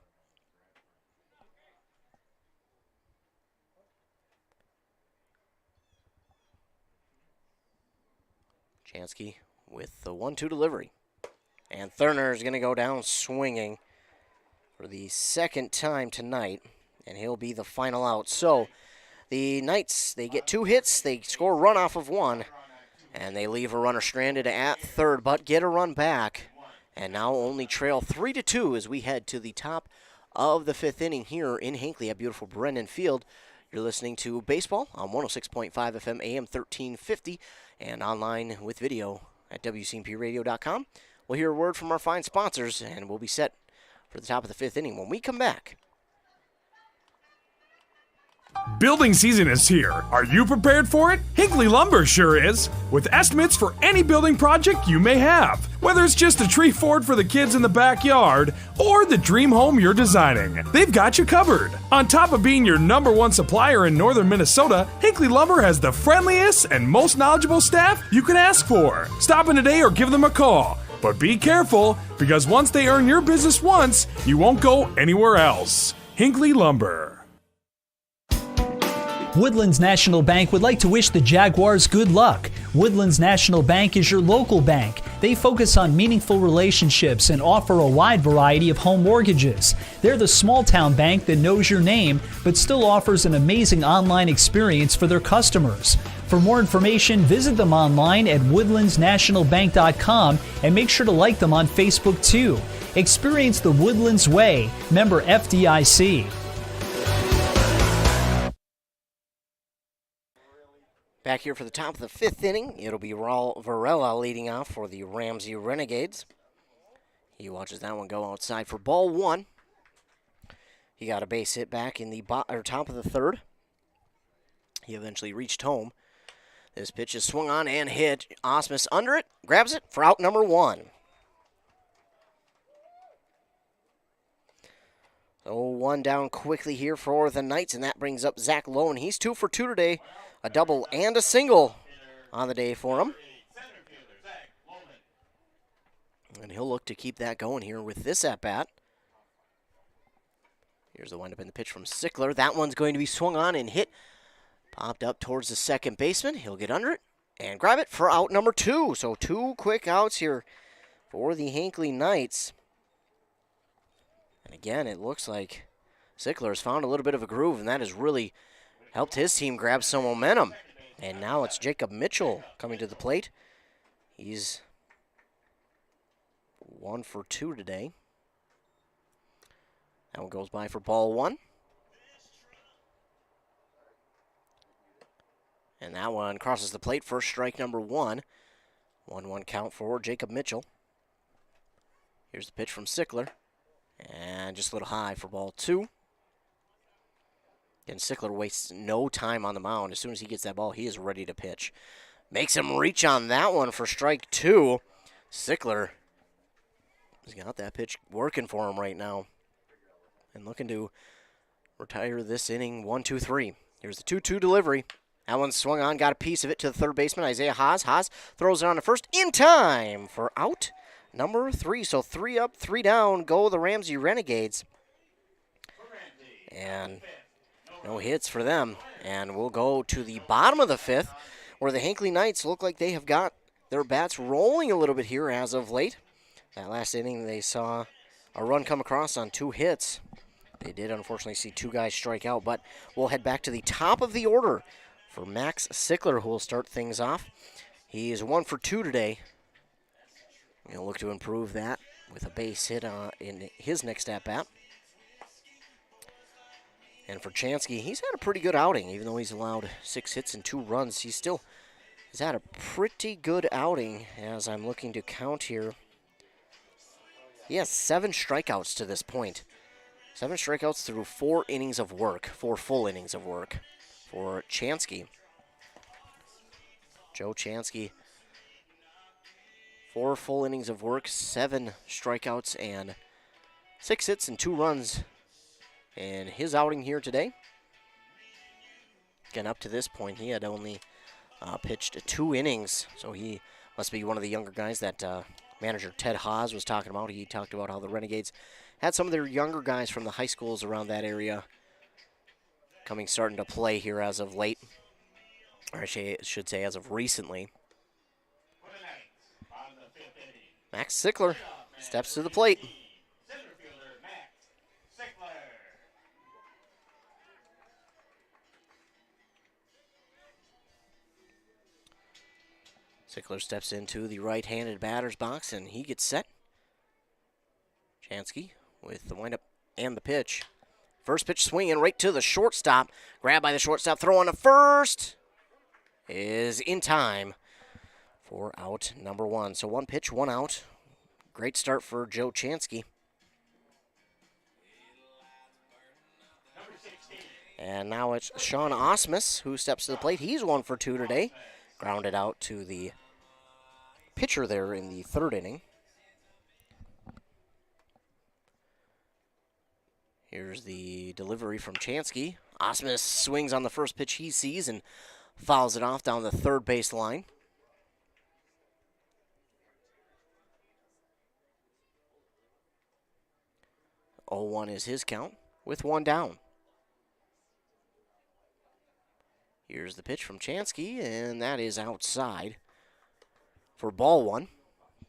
Chansky with the 1-2 delivery. And Thurner is going to go down swinging for the 2nd time tonight, and he'll be the final out. So the Knights, they get 2 hits, they score a run off of 1, and they leave a runner stranded at third, but get a run back, and now only trail 3-2 as we head to the top of the 5th inning here in Hinckley at beautiful Brennan Field. You're listening to baseball on 106.5 FM AM 1350 and online with video at WCMPradio.com. We'll hear a word from our fine sponsors, and we'll be set for the top of the 5th inning when we come back. Building season is here. Are you prepared for it? Hinckley Lumber sure is. With estimates for any building project you may have. Whether it's just a tree fort for the kids in the backyard or the dream home you're designing, they've got you covered. On top of being your #1 supplier in northern Minnesota, Hinckley Lumber has the friendliest and most knowledgeable staff you can ask for. Stop in today or give them a call. But be careful, because once they earn your business once, you won't go anywhere else. Hinckley Lumber. Woodlands National Bank would like to wish the Jaguars good luck. Woodlands National Bank is your local bank. They focus on meaningful relationships and offer a wide variety of home mortgages. They're the small town bank that knows your name, but still offers an amazing online experience for their customers. For more information, visit them online at woodlandsnationalbank.com and make sure to like them on Facebook too. Experience the Woodlands way. Member FDIC. Back here for the top of the 5th inning, it'll be Raul Varela leading off for the Ramsey Renegades. He watches that one go outside for ball 1. He got a base hit back in the top of the 3rd. He eventually reached home. This pitch is swung on and hit. Osmus under it, grabs it for out number 1. So 1 down quickly here for the Knights, and that brings up Zach Lowen. He's 2 for 2 today. A double and a single on the day for him. And he'll look to keep that going here with this at-bat. Here's the windup in the pitch from Sickler. That one's going to be swung on and hit. Popped up towards the second baseman. He'll get under it and grab it for out number 2. So 2 quick outs here for the Hinckley Knights. And again, it looks like Sickler has found a little bit of a groove, and that has really helped his team grab some momentum. And now it's Jacob Mitchell coming to the plate. He's 1 for 2 today. That one goes by for ball 1. And that one crosses the plate. First strike number 1. 1-1 count for Jacob Mitchell. Here's the pitch from Sickler. And just a little high for ball 2. And Sickler wastes no time on the mound. As soon as he gets that ball, he is ready to pitch. Makes him reach on that one for strike 2. Sickler has got that pitch working for him right now. And looking to retire this inning 1-2-3. Here's the 2-2 delivery. That one swung on, got a piece of it to the third baseman, Isaiah Haas. Haas throws it on to first in time for out number 3. So 3 up, 3 down, go the Ramsey Renegades. And no hits for them. And we'll go to the bottom of the 5th, where the Hinckley Knights look like they have got their bats rolling a little bit here as of late. That last inning, they saw a run come across on 2 hits. They did unfortunately see 2 guys strike out, but we'll head back to the top of the order for Max Sickler, who will start things off. He is 1 for 2 today. He'll look to improve that with a base hit in his next at-bat. And for Chansky, he's had a pretty good outing. Even though he's allowed 6 hits and 2 runs, he's had a pretty good outing as I'm looking to count here. He has 7 strikeouts to this point. 7 strikeouts through 4 innings of work, 4 full innings of work for Chansky. Joe Chansky, 4 full innings of work, 7 strikeouts, and 6 hits and 2 runs in his outing here today. Again, up to this point, he had only pitched 2 innings, so he must be one of the younger guys that manager Ted Haas was talking about. He talked about how the Renegades had some of their younger guys from the high schools around that area starting to play here as of late, or I should say as of recently. Max Sickler steps to the plate. Stickler steps into the right-handed batter's box, and he gets set. Chansky with the windup and the pitch. First pitch swinging right to the shortstop. Grabbed by the shortstop, throw on to first. Is in time for out number 1. So 1 pitch, 1 out. Great start for Joe Chansky. And now it's Sean Osmus who steps to the plate. He's 1 for 2 today. Grounded out to the pitcher there in the 3rd inning. Here's the delivery from Chansky. Osmus swings on the first pitch he sees and fouls it off down the 3rd base line. 0-1 is his count with 1 down. Here's the pitch from Chansky, and that is outside for ball 1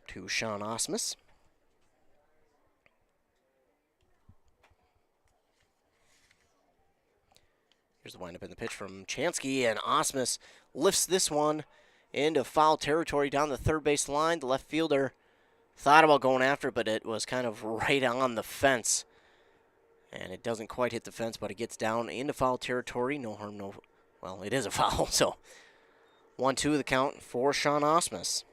to Sean Osmus. Here's the windup in the pitch from Chansky, and Osmus lifts this one into foul territory down the 3rd base line. The left fielder thought about going after it, but it was kind of right on the fence. And it doesn't quite hit the fence, but it gets down into foul territory. No harm, no... Well, it is a foul, so 1-2 the count for Sean Osmus.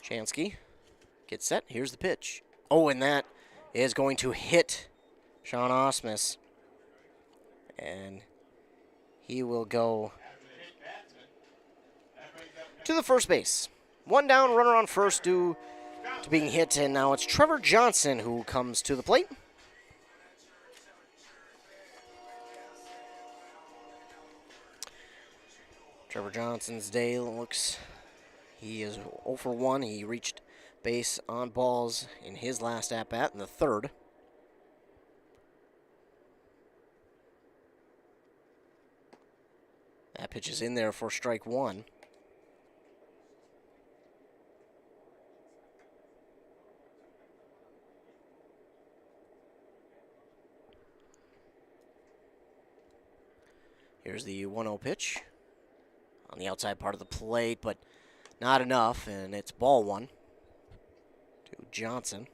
Chansky gets set. Here's the pitch. Oh, and that is going to hit Sean Osmus. And he will go to the first base. 1 down, runner on first due to being hit, and now it's Trevor Johnson who comes to the plate. Trevor Johnson's day looks, he is 0 for 1. He reached base on balls in his last at-bat in the 3rd. That pitch is in there for strike 1. Here's the 1-0 pitch on the outside part of the plate, but not enough, and it's ball 1 to Johnson.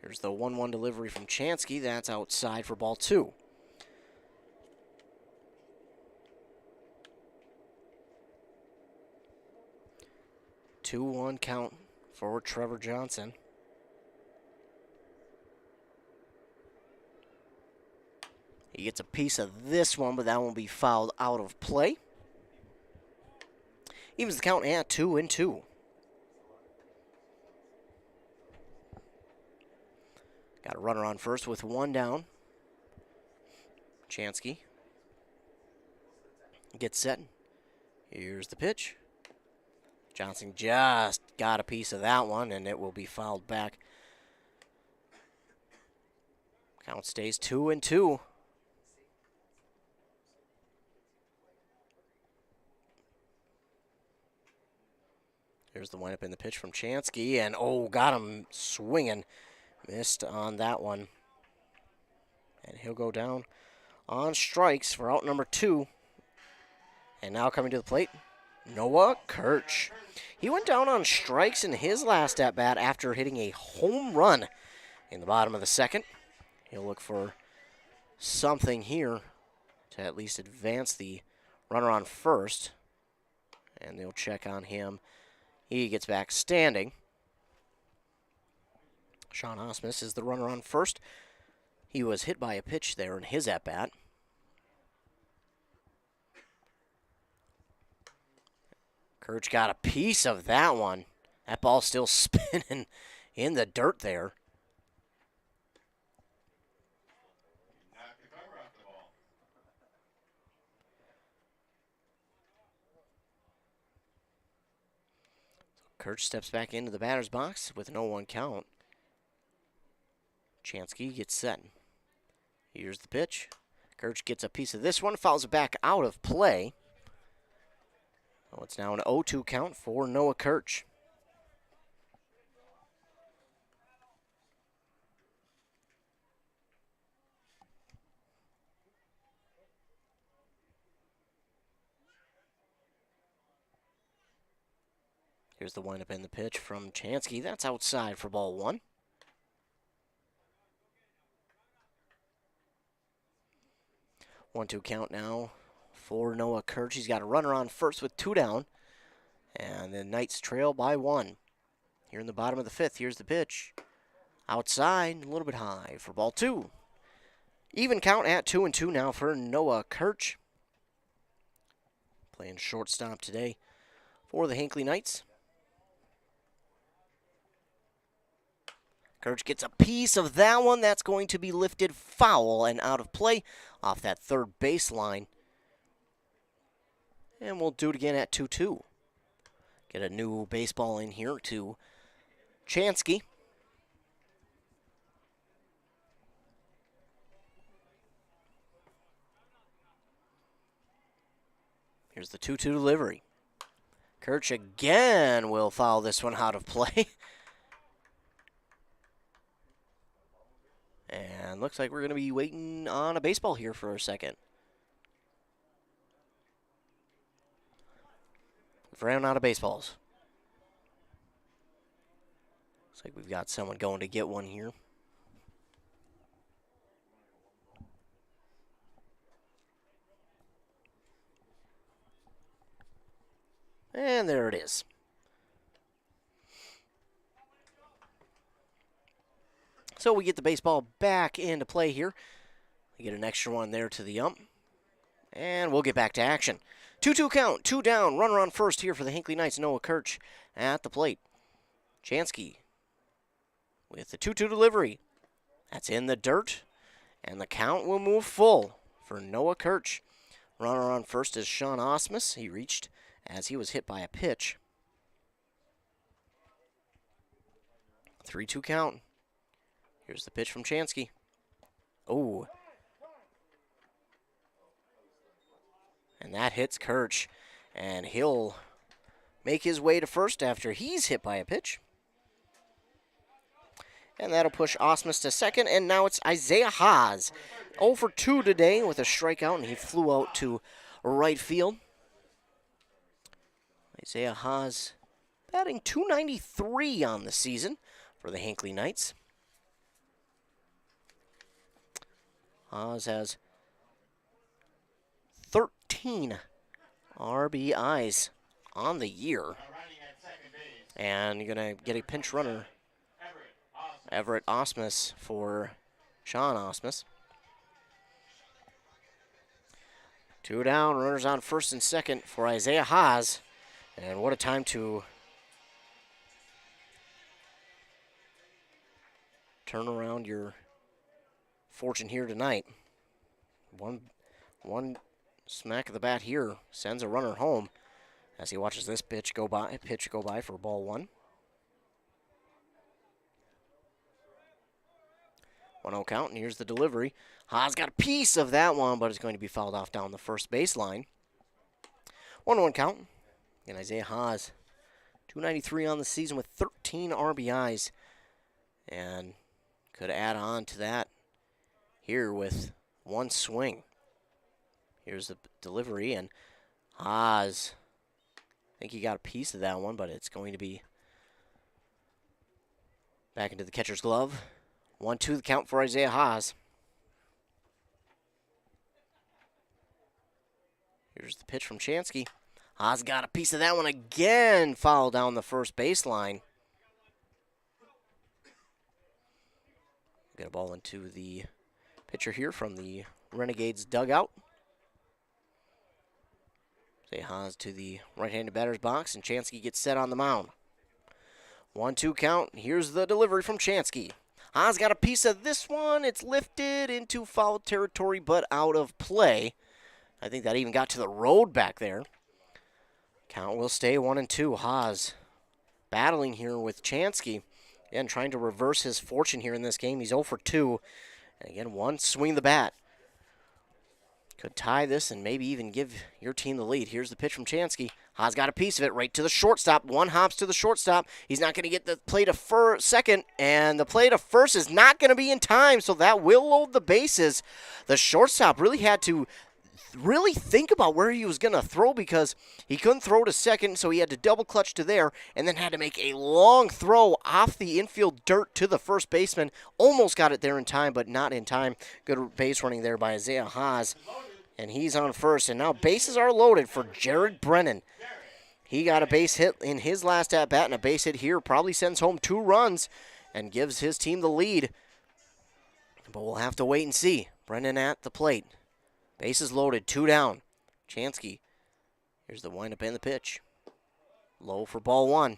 Here's the 1-1 delivery from Chansky. That's outside for ball 2. Two-one count for Trevor Johnson. He gets a piece of this one, but that won't be fouled out of play. Evens the count at 2-2. Got a runner on first with 1 down. Chansky gets set. Here's the pitch. Johnson just got a piece of that one, and it will be fouled back. Count stays 2-2. Here's the windup in the pitch from Chansky, and got him swinging. Missed on that one. And he'll go down on strikes for out number 2. And now coming to the plate, Noah Kirch. He went down on strikes in his last at-bat after hitting a home run in the bottom of the 2nd. He'll look for something here to at least advance the runner on first. And they'll check on him. He gets back standing. Sean Osmus is the runner on first. He was hit by a pitch there in his at-bat. Kirch got a piece of that one. That ball's still spinning in the dirt there. Kirch steps back into the batter's box with an 0-1 count. Chansky gets set. Here's the pitch. Kirch gets a piece of this one, fouls it back out of play. So it's now an 0-2 count for Noah Kirch. Here's the windup and the pitch from Chansky. That's outside for ball 1. One-two count now for Noah Kirch. He's got a runner on first with 2 down. And the Knights trail by 1. Here in the bottom of the 5th, here's the pitch. Outside, a little bit high for ball 2. Even count at 2-2 now for Noah Kirch. Playing shortstop today for the Hinckley Knights. Kirch gets a piece of that one. That's going to be lifted foul and out of play off that third baseline. And we'll do it again at 2-2. Get a new baseball in here to Chansky. Here's the 2-2 delivery. Kirch again will foul this one out of play. And looks like we're going to be waiting on a baseball here for a second. We've ran out of baseballs. Looks like we've got someone going to get one here. And there it is. So we get the baseball back into play here. We get an extra one there to the ump. And we'll get back to action. 2-2 count, 2 down, runner on first here for the Hinckley Knights. Noah Kirch at the plate. Chansky with the 2-2 delivery. That's in the dirt. And the count will move full for Noah Kirch. Runner on first is Sean Osmus. He reached as he was hit by a pitch. 3-2 count. Here's the pitch from Chansky. Oh. And that hits Kirch. And he'll make his way to first after he's hit by a pitch. And that'll push Osmus to second. And now it's Isaiah Haas. 0 for 2 today with a strikeout, and he flew out to right field. Isaiah Haas batting .293 on the season for the Hinckley Knights. Haas has 13 RBIs on the year. And you're going to get a pinch runner, Everett Osmus, for Sean Osmus. 2 down, runners on first and second for Isaiah Haas. And what a time to turn around your fortune here tonight. One smack of the bat here sends a runner home as he watches this pitch go by for ball 1. 1-0 count, and here's the delivery. Haas got a piece of that one, but it's going to be fouled off down the first baseline. 1-1 count. And Isaiah Haas, .293 on the season with 13 RBIs. And could add on to that here with one swing. Here's the delivery, and Haas, I think he got a piece of that one, but it's going to be back into the catcher's glove. 1-2 the count for Isaiah Haas. Here's the pitch from Chansky. Haas got a piece of that one again, foul down the first baseline. Get a ball into the pitcher here from the Renegades dugout. Say Haas to the right-handed batter's box, and Chansky gets set on the mound. 1-2 count. Here's the delivery from Chansky. Haas got a piece of this one. It's lifted into foul territory, but out of play. I think that even got to the road back there. Count will stay 1-2. Haas battling here with Chansky. Again, trying to reverse his fortune here in this game. He's 0 for 2. And again, one swing of the bat. Could tie this and maybe even give your team the lead. Here's the pitch from Chansky. Haas got a piece of it right to the shortstop. One hops to the shortstop. He's not going to get the play to second, and the play to first is not going to be in time, so that will load the bases. The shortstop really had to really think about where he was going to throw because he couldn't throw to second, so he had to double clutch to there and then had to make a long throw off the infield dirt to the first baseman. Almost got it there in time, but not in time. Good base running there by Isaiah Haas, and he's on first. And now bases are loaded for Jared Brennan. He got a base hit in his last at-bat, and a base hit here probably sends home 2 runs and gives his team the lead. But we'll have to wait and see. Brennan at the plate. Bases loaded, 2 down. Chansky. Here's the windup and the pitch. Low for ball 1.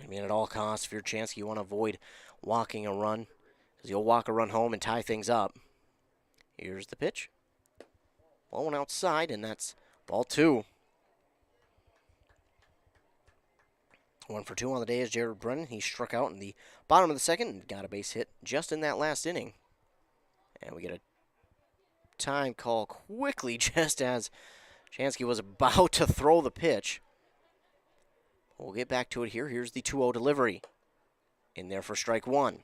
I mean, at all costs, if you're Chansky, you want to avoid walking a run because you'll walk a run home and tie things up. Here's the pitch. Ball 1 outside, and that's ball 2. 1 for 2 on the day is Jared Brennan. He struck out in the bottom of the second and got a base hit just in that last inning. And we get a time call quickly just as Chansky was about to throw the pitch. We'll get back to it here. Here's the 2-0 delivery. In there for strike 1.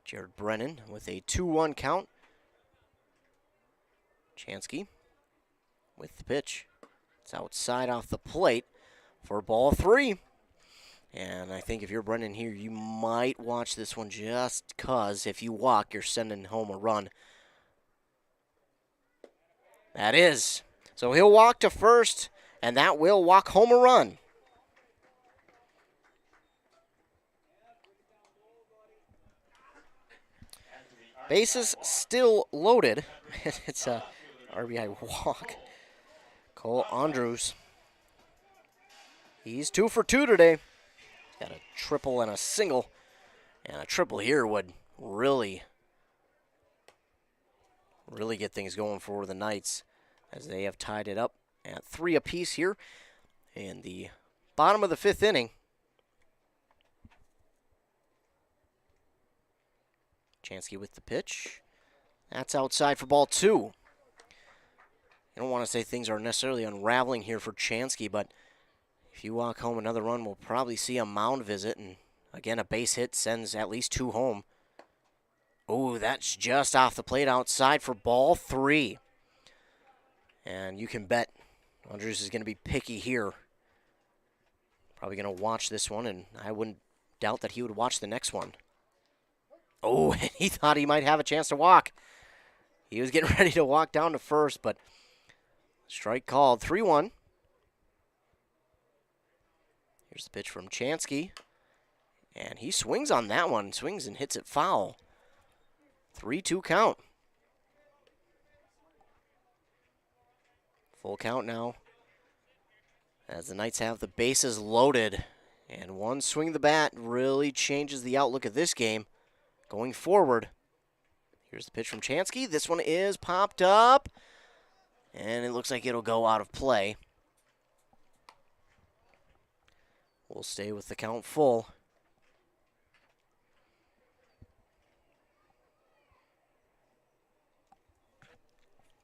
Jared Brennan with a 2-1 count. Chansky with the pitch. It's outside off the plate for ball 3. And I think if you're Brennan here, you might watch this one just because if you walk, you're sending home a run. That is. So he'll walk to first, and that will walk home a run. Bases still loaded. It's a RBI walk. Cole Andrews. He's 2 for 2 today. Got a triple and a single. And a triple here would really get things going for the Knights as they have tied it up at 3 apiece here in the bottom of the 5th inning. Chansky with the pitch. That's outside for ball 2. I don't want to say things are necessarily unraveling here for Chansky, but if you walk home another run, we'll probably see a mound visit. And again, a base hit sends at least 2 home. Oh, that's just off the plate outside for ball 3. And you can bet Andrews is going to be picky here. Probably going to watch this one, and I wouldn't doubt that he would watch the next one. Oh, he thought he might have a chance to walk. He was getting ready to walk down to first, but strike called. 3-1. Here's the pitch from Chansky. And he swings on that one. Swings and hits it foul. 3-2 count. Full count now. As the Knights have the bases loaded. And one swing of the bat really changes the outlook of this game going forward. Here's the pitch from Chansky. This one is popped up. And it looks like it'll go out of play. We'll stay with the count full.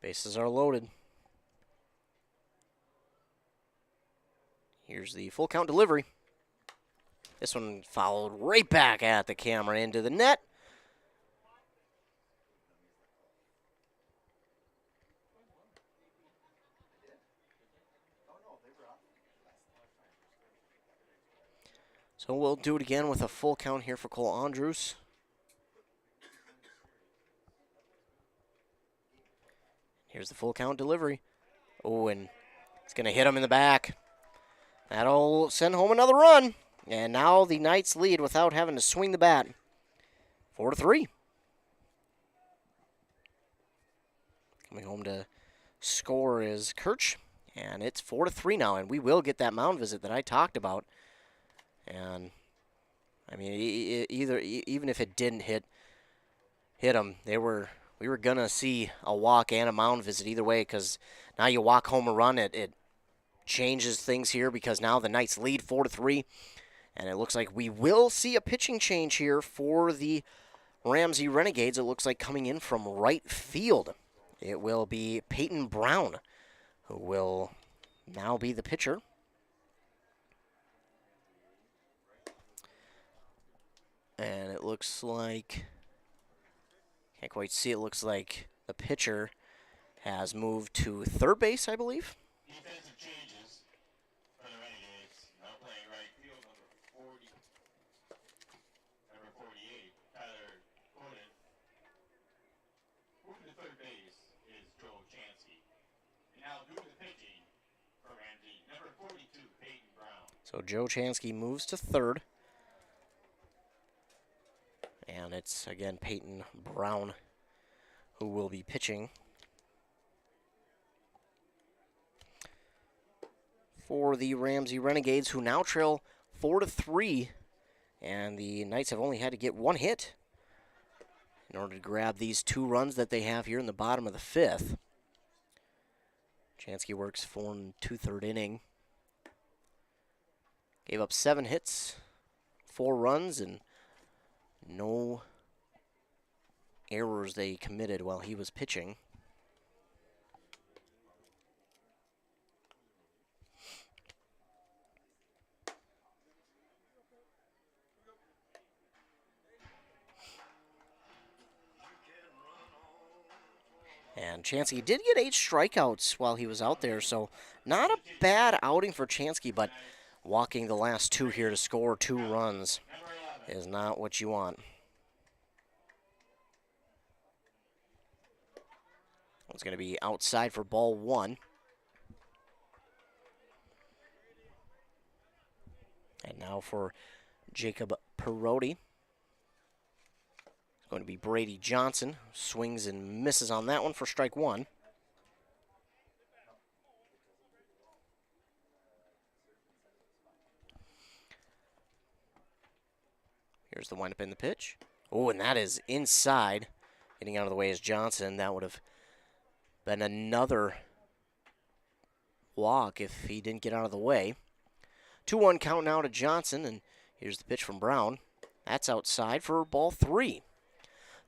Bases are loaded. Here's the full count delivery. This one followed right back at the camera into the net. So we'll do it again with a full count here for Cole Andrews. Here's the full count delivery. Oh, and it's going to hit him in the back. That'll send home another run. And now the Knights lead without having to swing the bat. 4-3. Coming home to score is Kirch. And it's 4-3 now. And we will get that mound visit that I talked about. And, I mean, even if it didn't hit him, we were going to see a walk and a mound visit either way because now you walk home a run. It changes things here because now the Knights lead 4-3. And it looks like we will see a pitching change here for the Ramsey Renegades. It looks like coming in from right field. It will be Peyton Brown who will now be the pitcher. And it looks like, can't quite see, it looks like the pitcher has moved to third base, I believe. Defensive changes for the Renegades. Now playing right field, number 48, Tyler Gordon. Moving to third base is Joe Chansky. And now due to the pitching for Ramsey, number 42, Peyton Brown. So Joe Chansky moves to third. And it's, again, Peyton Brown who will be pitching for the Ramsey Renegades, who now trail 4-3. And the Knights have only had to get one hit in order to grab these 2 runs that they have here in the bottom of the 5th. Chansky works 4 2/3 inning. Gave up 7 hits, 4 runs, and no errors they committed while he was pitching. And Chansky did get 8 strikeouts while he was out there, so not a bad outing for Chansky, but walking the last 2 here to score 2 runs is not what you want. It's going to be outside for ball 1. And now for Jacob Perotti. It's going to be Brady Johnson. Swings and misses on that one for strike 1. Here's the windup in the pitch. Oh, and that is inside. Getting out of the way is Johnson. That would have been another walk if he didn't get out of the way. 2-1 count now to Johnson, and here's the pitch from Brown. That's outside for ball 3.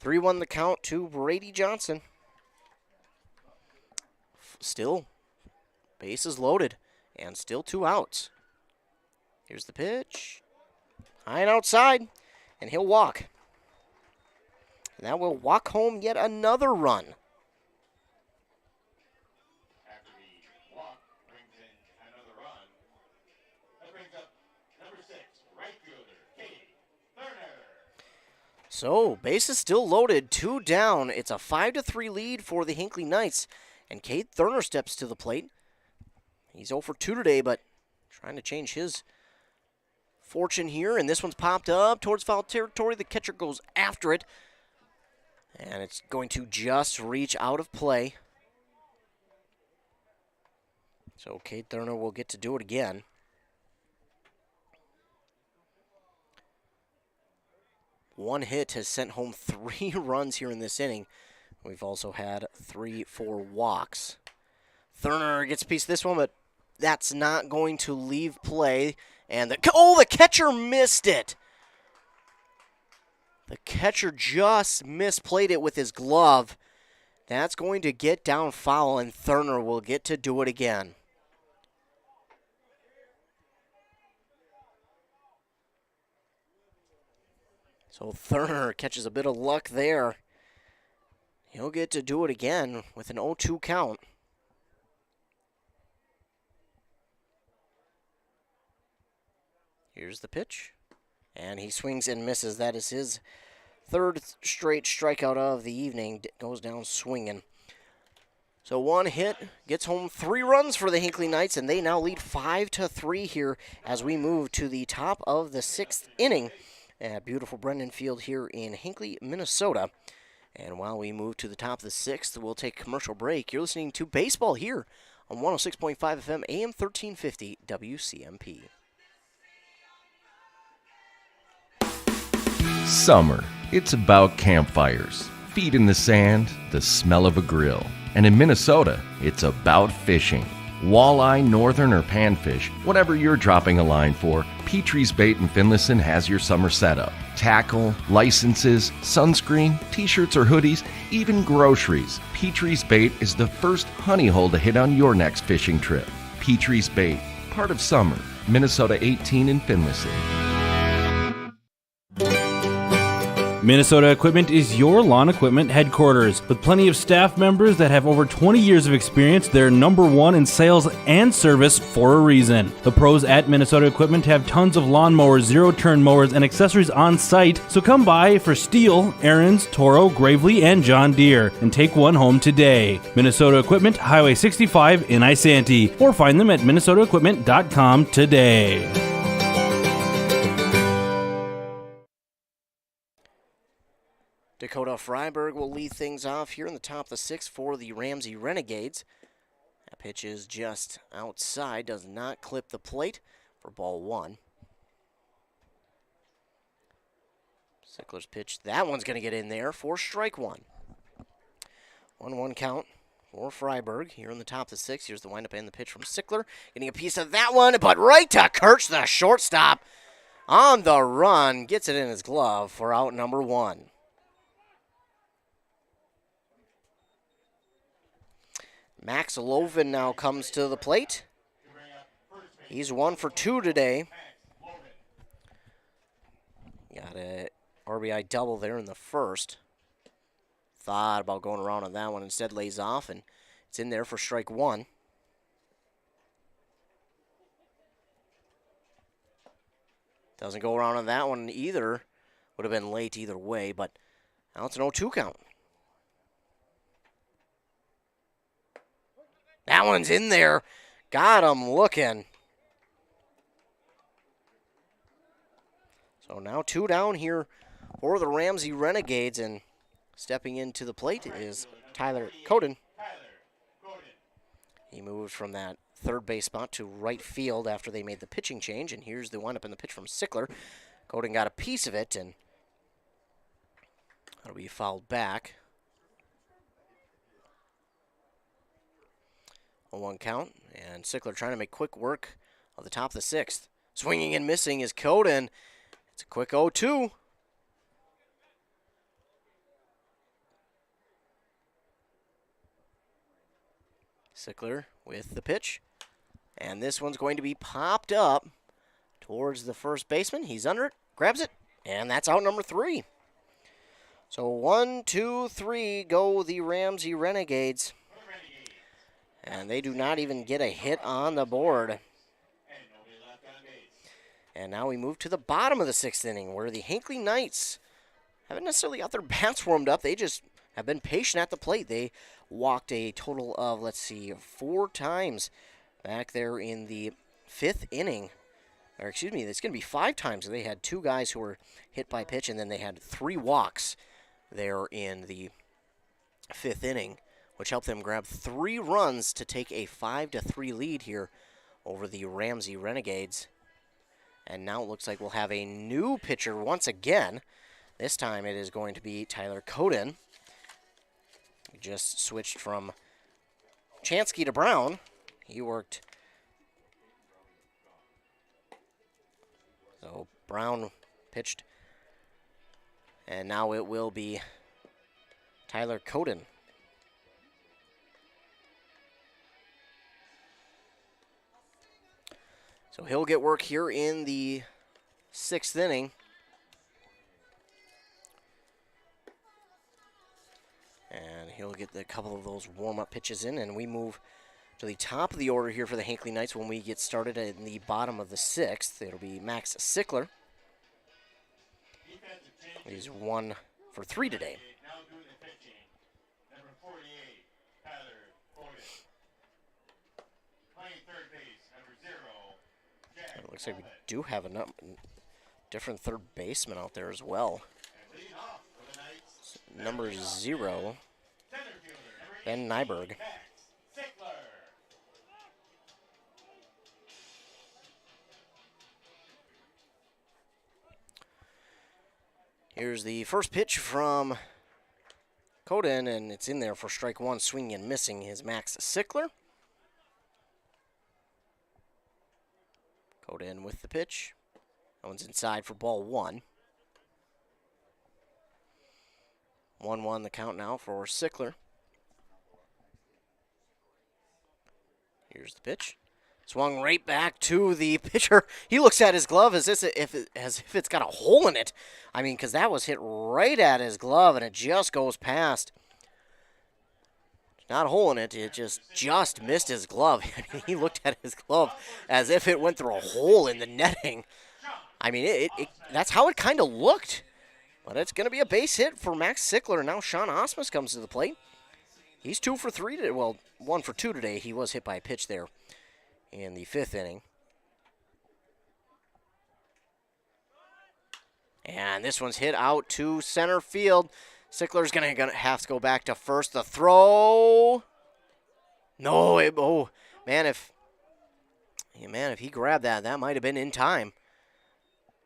3-1 the count to Brady Johnson. Still, bases loaded, and still 2 outs. Here's the pitch. High and outside, and he'll walk. And that will walk home yet another run. After the walk brings in another run. That brings up number 6, right fielder, Katie Turner. So, bases still loaded, 2 down. It's a 5-3 lead for the Hinckley Knights. And Cade Thurner steps to the plate. He's 0 for 2 today, but trying to change his fortune here. And this one's popped up towards foul territory. The catcher goes after it. And it's going to just reach out of play. So Cade Thurner will get to do it again. One hit has sent home 3 runs here in this inning. We've also had 3-4 walks. Thurner gets a piece of this one, but that's not going to leave play. And the catcher missed it. The catcher just misplayed it with his glove. That's going to get down foul, and Thurner will get to do it again. So Thurner catches a bit of luck there. He'll get to do it again with an 0-2 count. Here's the pitch. And he swings and misses. That is his 3rd straight strikeout of the evening. Goes down swinging. So 1 hit gets home 3 runs for the Hinckley Knights, and they now lead 5-3 here as we move to the top of the 6th inning at beautiful Brendan Field here in Hinckley, Minnesota. And while we move to the top of the 6th, we'll take a commercial break. You're listening to Baseball here on 106.5 FM, AM 1350, WCMP. Summer. It's about campfires, feet in the sand, the smell of a grill. And in Minnesota, it's about fishing. Walleye, northern, or panfish, whatever you're dropping a line for, Petrie's Bait in Finlayson has your summer setup. Tackle, licenses, sunscreen, t-shirts or hoodies, even groceries. Petrie's Bait is the first honey hole to hit on your next fishing trip. Petrie's Bait, part of summer. Minnesota 18 in Finlayson. Minnesota Equipment is your lawn equipment headquarters. With plenty of staff members that have over 20 years of experience, they're number one in sales and service for a reason. The pros at Minnesota Equipment have tons of lawnmowers, zero-turn mowers, and accessories on site, so come by for Steel, Aaron's, Toro, Gravely, and John Deere, and take one home today. Minnesota Equipment, Highway 65 in Isanti, or find them at minnesotaequipment.com today. Dakota Freiberg will lead things off here in the top of the sixth for the Ramsey Renegades. That pitch is just outside, does not clip the plate for ball one. Sickler's pitch, that one's going to get in there for strike one. 1-1 count for Freiberg here in the top of the sixth. Here's the windup and the pitch from Sickler. Getting a piece of that one, but right to Kirch, the shortstop, on the run. Gets it in his glove for out number one. Max Lovin now comes to the plate. He's 1 for 2 today. Got a RBI double there in the first. Thought about going around on that one, instead lays off, and it's in there for strike one. Doesn't go around on that one either. Would have been late either way, but now it's an 0-2 count. That one's in there. Got him looking. So now 2 down here for the Ramsey Renegades, and stepping into the plate is Tyler Coden. He moved from that third base spot to right field after they made the pitching change, and here's the windup and the pitch from Sickler. Coden got a piece of it, and that'll be fouled back. 1 count, and Sickler trying to make quick work of the top of the sixth. Swinging and missing is Coden. It's a quick 0-2. Sickler with the pitch, and this one's going to be popped up towards the first baseman. He's under it, grabs it, and that's out number 3. So 1, 2, 3 go the Ramsey Renegades. And they do not even get a hit on the board. And now we move to the bottom of the 6th inning, where the Hinckley Knights haven't necessarily got their bats warmed up. They just have been patient at the plate. They walked a total of, 4 times back there in the 5th inning. Or excuse me, it's going to be 5 times. They had 2 guys who were hit by pitch, and then they had 3 walks there in the 5th inning, which helped them grab 3 runs to take a 5-3 lead here over the Ramsey Renegades. And now it looks like we'll have a new pitcher once again. This time it is going to be Tyler Coden. He just switched from Chansky to Brown. He worked. So Brown pitched. And now it will be Tyler Coden. So he'll get work here in the 6th inning. And he'll get a couple of those warm-up pitches in, and we move to the top of the order here for the Hinckley Knights when we get started in the bottom of the 6th. It'll be Max Sickler. He's 1 for 3 today. It looks like we do have a different third baseman out there as well. Number 0, Ben Nyberg. Here's the first pitch from Coden, and it's in there for strike 1, swinging and missing is Max Sickler. Coden with the pitch. That one's inside for ball 1. 1-1 the count now for Sickler. Here's the pitch. Swung right back to the pitcher. He looks at his glove as if it's got a hole in it. I mean, because that was hit right at his glove, and it just goes past. Not a hole in it. It just missed his glove. I mean, he looked at his glove as if it went through a hole in the netting. I mean, that's how it kind of looked. But it's going to be a base hit for Max Sickler. Now Sean Osmus comes to the plate. He's 2 for 3 today. Well, 1 for 2 today. He was hit by a pitch there in the 5th inning. And this one's hit out to center field. Sickler's going to have to go back to first. The throw. No, man, if he grabbed that, that might have been in time.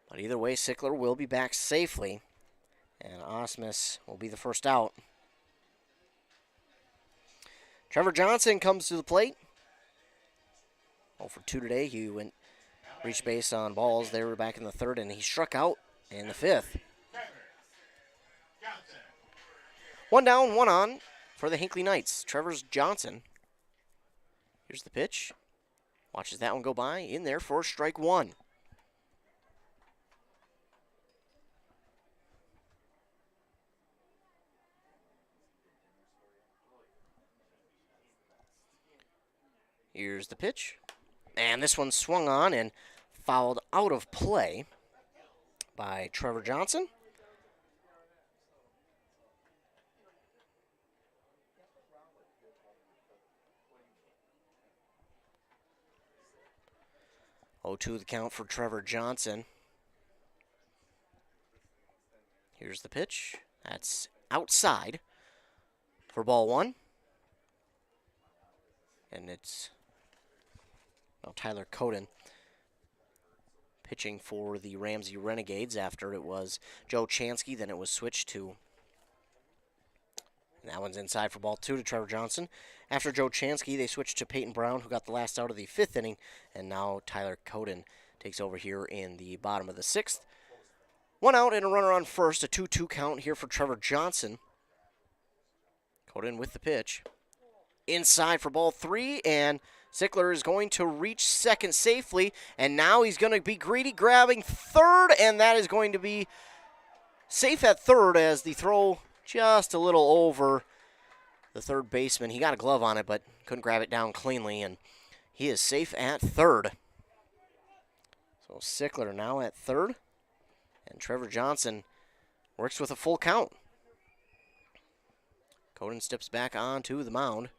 But either way, Sickler will be back safely. And Osmus will be the first out. Trevor Johnson comes to the plate. 0 for 2 today. He reached base on balls. They were back in the 3rd, and he struck out in the 5th. 1 down, 1 on for the Hinckley Knights. Trevor Johnson. Here's the pitch. Watches that one go by. In there for strike 1. Here's the pitch. And this one swung on and fouled out of play by Trevor Johnson. Oh, 2 the count for Trevor Johnson. Here's the pitch. That's outside for ball 1. And it's Tyler Coden pitching for the Ramsey Renegades after it was Joe Chansky. Then it was switched to, and that one's inside for ball 2 to Trevor Johnson. After Joe Chansky, they switched to Peyton Brown, who got the last out of the 5th inning, and now Tyler Coden takes over here in the bottom of the 6th. 1 out and a runner on first, a 2-2 count here for Trevor Johnson. Coden with the pitch. Inside for ball 3, and Sickler is going to reach second safely, and now he's going to be greedy, grabbing third, and that is going to be safe at third as the throw just a little over the third baseman. He got a glove on it, but couldn't grab it down cleanly, and he is safe at third. So Sickler now at third, and Trevor Johnson works with a full count. Coden steps back onto the mound.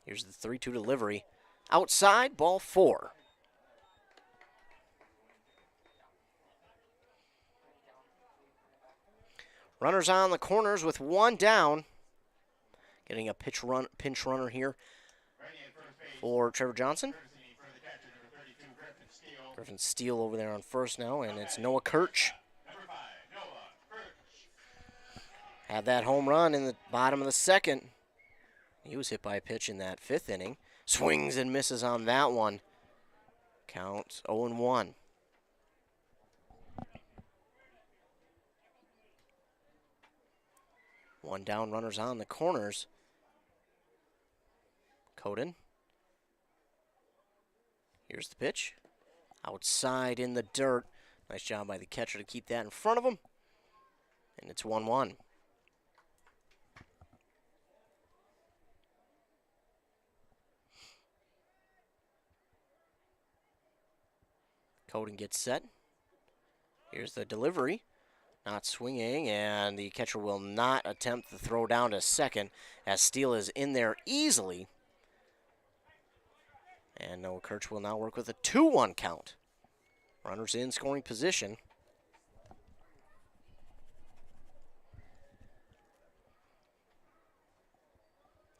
Here's the 3-2 delivery. Outside, ball 4. Runners on the corners with 1 down. Getting a pinch runner here for Trevor Johnson. Griffin Steele over there on first now, and it's Noah Kirch. Had that home run in the bottom of the 2nd. He was hit by a pitch in that 5th inning. Swings and misses on that one. Count 0-1. One down, runners on the corners. Coden. Here's the pitch. Outside in the dirt. Nice job by the catcher to keep that in front of him. And it's 1-1. Coden gets set. Here's the delivery. Not swinging, and the catcher will not attempt the throw down to second as Steele is in there easily. And Noah Kirch will now work with a 2-1 count. Runners in scoring position.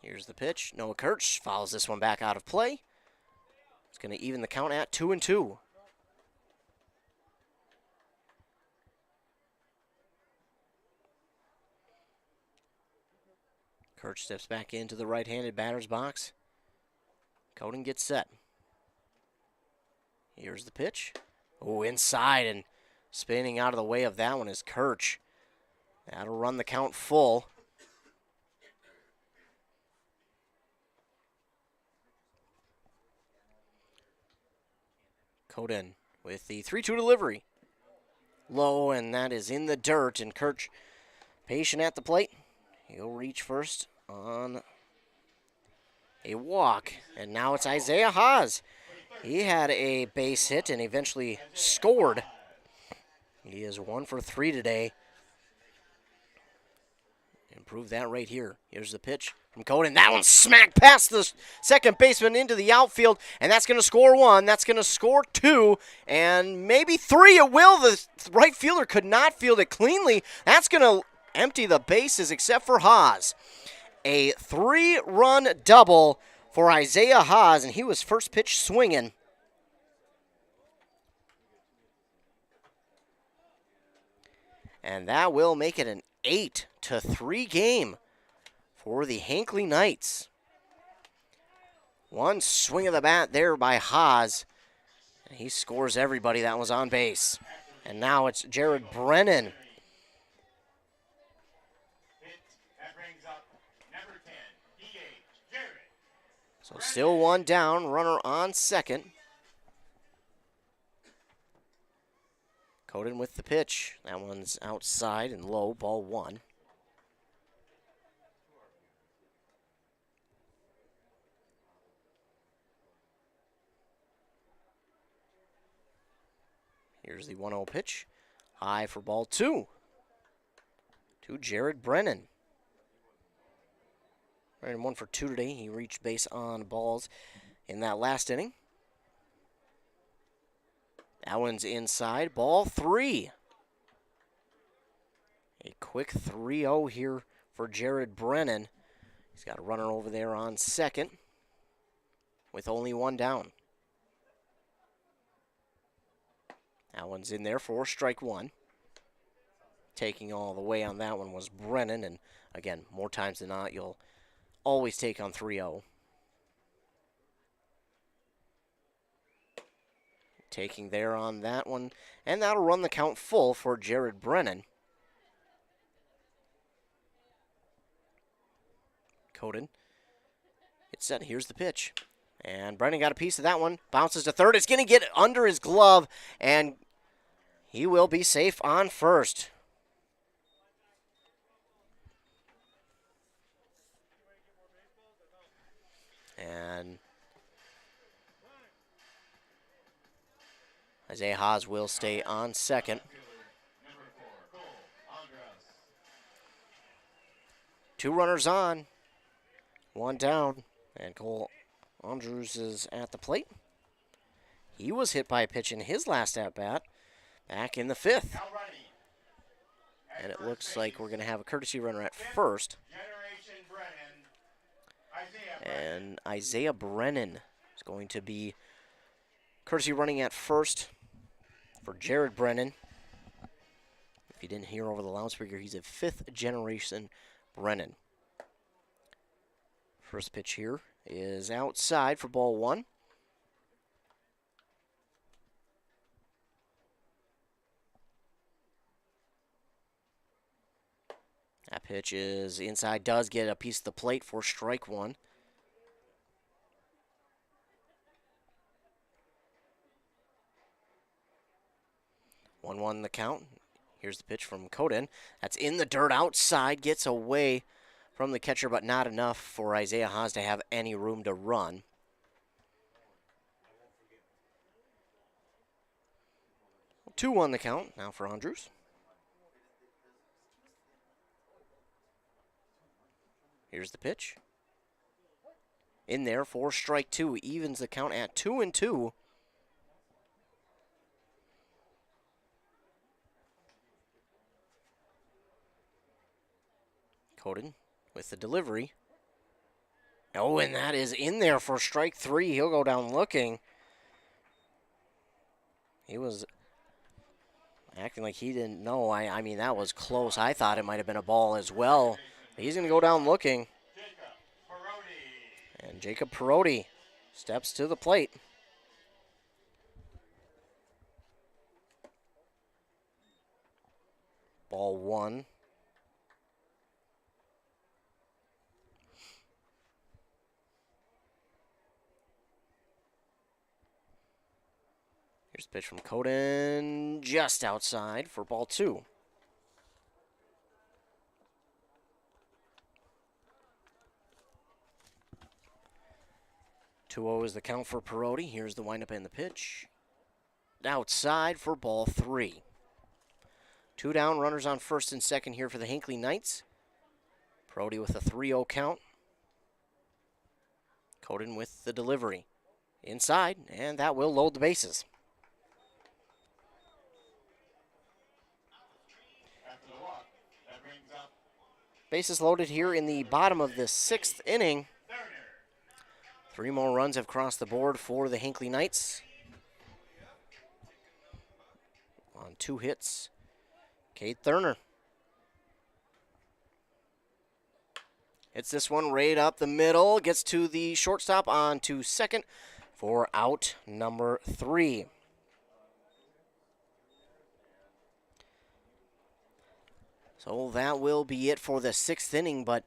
Here's the pitch. Noah Kirch fouls this one back out of play. It's going to even the count at 2-2. Kirch steps back into the right-handed batter's box. Coden gets set. Here's the pitch. Oh, inside and spinning out of the way of that one is Kirch. That'll run the count full. Coden with the 3-2 delivery. Low, and that is in the dirt, and Kirch patient at the plate. He'll reach first on a walk, and now it's Isaiah Haas. He had a base hit and eventually scored. He is 1 for 3 today. Improve that right here. Here's the pitch from Coden. That one smacked past the second baseman into the outfield, and that's going to score 1. That's going to score 2, and maybe 3 it will. The right fielder could not field it cleanly. That's going to empty the bases except for Haas. A 3-run double for Isaiah Haas, and he was first pitch swinging. And that will make it an 8-3 game for the Hinckley Knights. One swing of the bat there by Haas, and he scores everybody that was on base. And now it's Jared Brennan. So still 1 down, runner on second. Coden with the pitch. That one's outside and low, ball 1. Here's the 1-0 pitch. High for ball 2 to Jared Brennan. Brennan 1 for 2 today. He reached base on balls in that last inning. That one's inside. Ball 3. A quick 3-0 here for Jared Brennan. He's got a runner over there on second with only 1 down. That one's in there for strike 1. Taking all the way on that one was Brennan, and again, more times than not, you'll always take on 3-0. Taking there on that one, and that'll run the count full for Jared Brennan. Coden. It's set. Here's the pitch. And Brennan got a piece of that one. Bounces to third. It's going to get under his glove, and he will be safe on first. And Isaiah Haas will stay on second. 2 runners on, 1 down, and Cole Andrews is at the plate. He was hit by a pitch in his last at-bat back in the 5th. And it looks like we're going to have a courtesy runner at first. And Isaiah Brennan is going to be courtesy running at first for Jared Brennan. If you didn't hear over the loudspeaker, he's a 5th generation Brennan. First pitch here is outside for ball 1. That pitch is inside, does get a piece of the plate for strike 1. One the count. Here's the pitch from Coden. That's in the dirt outside, gets away from the catcher, but not enough for Isaiah Haas to have any room to run. Two on the count now for Andrews. Here's the pitch. In there for strike 2, evens the count at 2-2. Coden with the delivery. Oh, and that is in there for strike 3. He'll go down looking. He was acting like he didn't know. I mean, that was close. I thought it might have been a ball as well. He's going to go down looking. And Jacob Perotti steps to the plate. Ball 1. Here's the pitch from Coden, just outside for ball 2. 2-0 is the count for Perotti. Here's the windup and the pitch. Outside for ball 3. 2 down, runners on first and second here for the Hinckley Knights. Perotti with a 3-0 count. Coden with the delivery. Inside, and that will load the bases. Bases loaded here in the bottom of the 6th inning. 3 more runs have crossed the board for the Hinckley Knights. On 2 hits, Cade Thurner. Hits this one right up the middle, gets to the shortstop on to second for out number 3. So that will be it for the 6th inning, but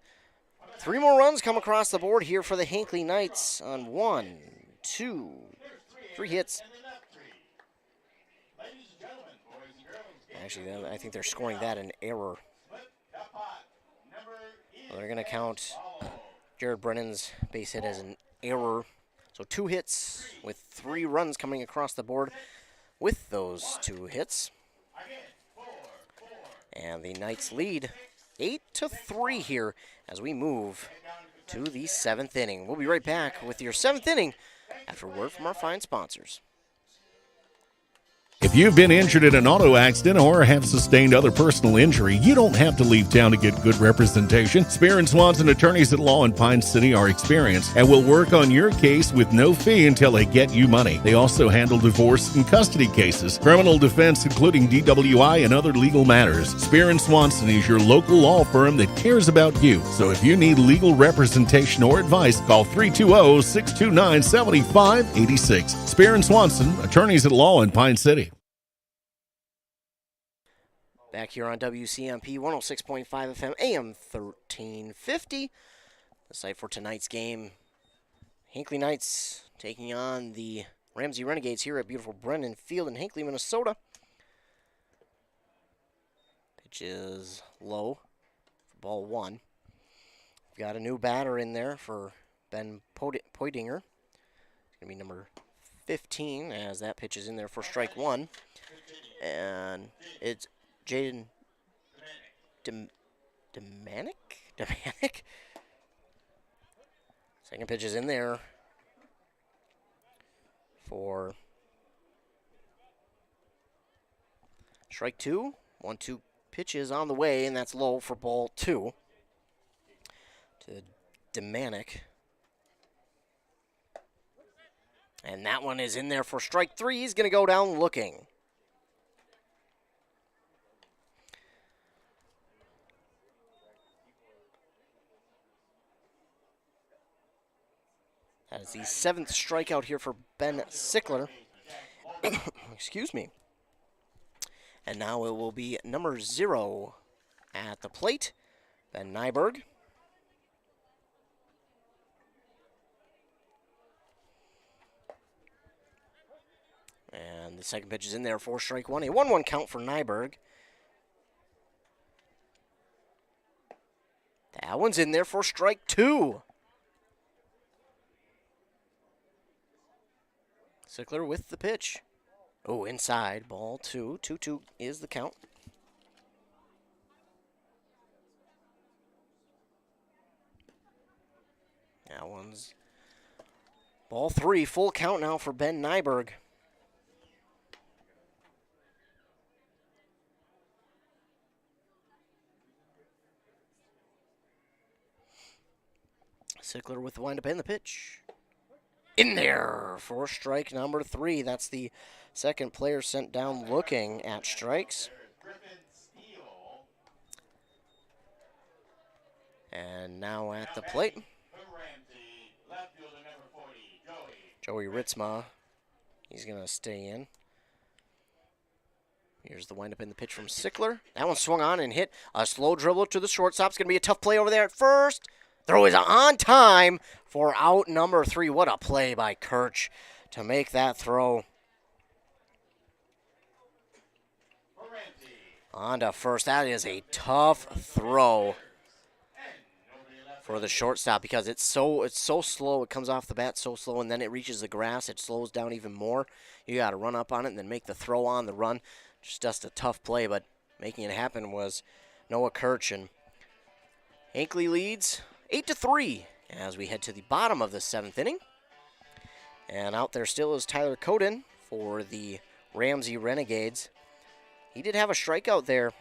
3 more runs come across the board here for the Hinckley Knights on 1, 2, 3 hits. Actually, I think they're scoring that an error. Well, they're going to count Jared Brennan's base hit as an error. So 2 hits with 3 runs coming across the board with those 2 hits. And the Knights lead 8-3 here as we move to the 7th inning. We'll be right back with your 7th inning after word from our fine sponsors. If you've been injured in an auto accident or have sustained other personal injury, you don't have to leave town to get good representation. Spear and Swanson attorneys at law in Pine City are experienced and will work on your case with no fee until they get you money. They also handle divorce and custody cases, criminal defense, including DWI and other legal matters. Spear and Swanson is your local law firm that cares about you. So if you need legal representation or advice, call 320-629-7586. Spear and Swanson, attorneys at law in Pine City. Back here on WCMP 106.5 FM, AM 1350. The site for tonight's game, Hinckley Knights taking on the Ramsey Renegades here at beautiful Brennan Field in Hinckley, Minnesota. Pitch is low for ball 1. We've got a new batter in there for Ben Poitinger. It's going to be number 15 as that pitch is in there for strike 1. And it's Jaden Demanik? Second pitch is in there for strike 2. 1-2 pitch is on the way, and that's low for ball 2 to Demanik. And that one is in there for strike 3. He's going to go down looking. That is the 7th strikeout here for Ben Sickler. Excuse me. And now it will be number 0 at the plate, Ben Nyberg. And the second pitch is in there for strike 1. A 1-1 count for Nyberg. That one's in there for strike 2. Sickler with the pitch. Oh, inside, ball 2. 2-2 is the count. That one's ball 3. Full count now for Ben Nyberg. Sickler with the windup and the pitch. In there for strike number 3. That's the second player sent down looking at strikes. And now at the plate, Joey Ritzma. He's going to stay in. Here's the windup in the pitch from Sickler. That one swung on and hit. A slow dribble to the shortstop. It's going to be a tough play over there at first. Throw is on time for out number 3. What a play by Kirch to make that throw. On to first. That is a tough throw for the shortstop because it's so slow. It comes off the bat so slow, and then it reaches the grass. It slows down even more. You got to run up on it and then make the throw on the run. Just a tough play, but making it happen was Noah Kirch. And Hinckley leads 8-3 as we head to the bottom of the 7th inning. And out there still is Tyler Coden for the Ramsey Renegades. He did have a strikeout there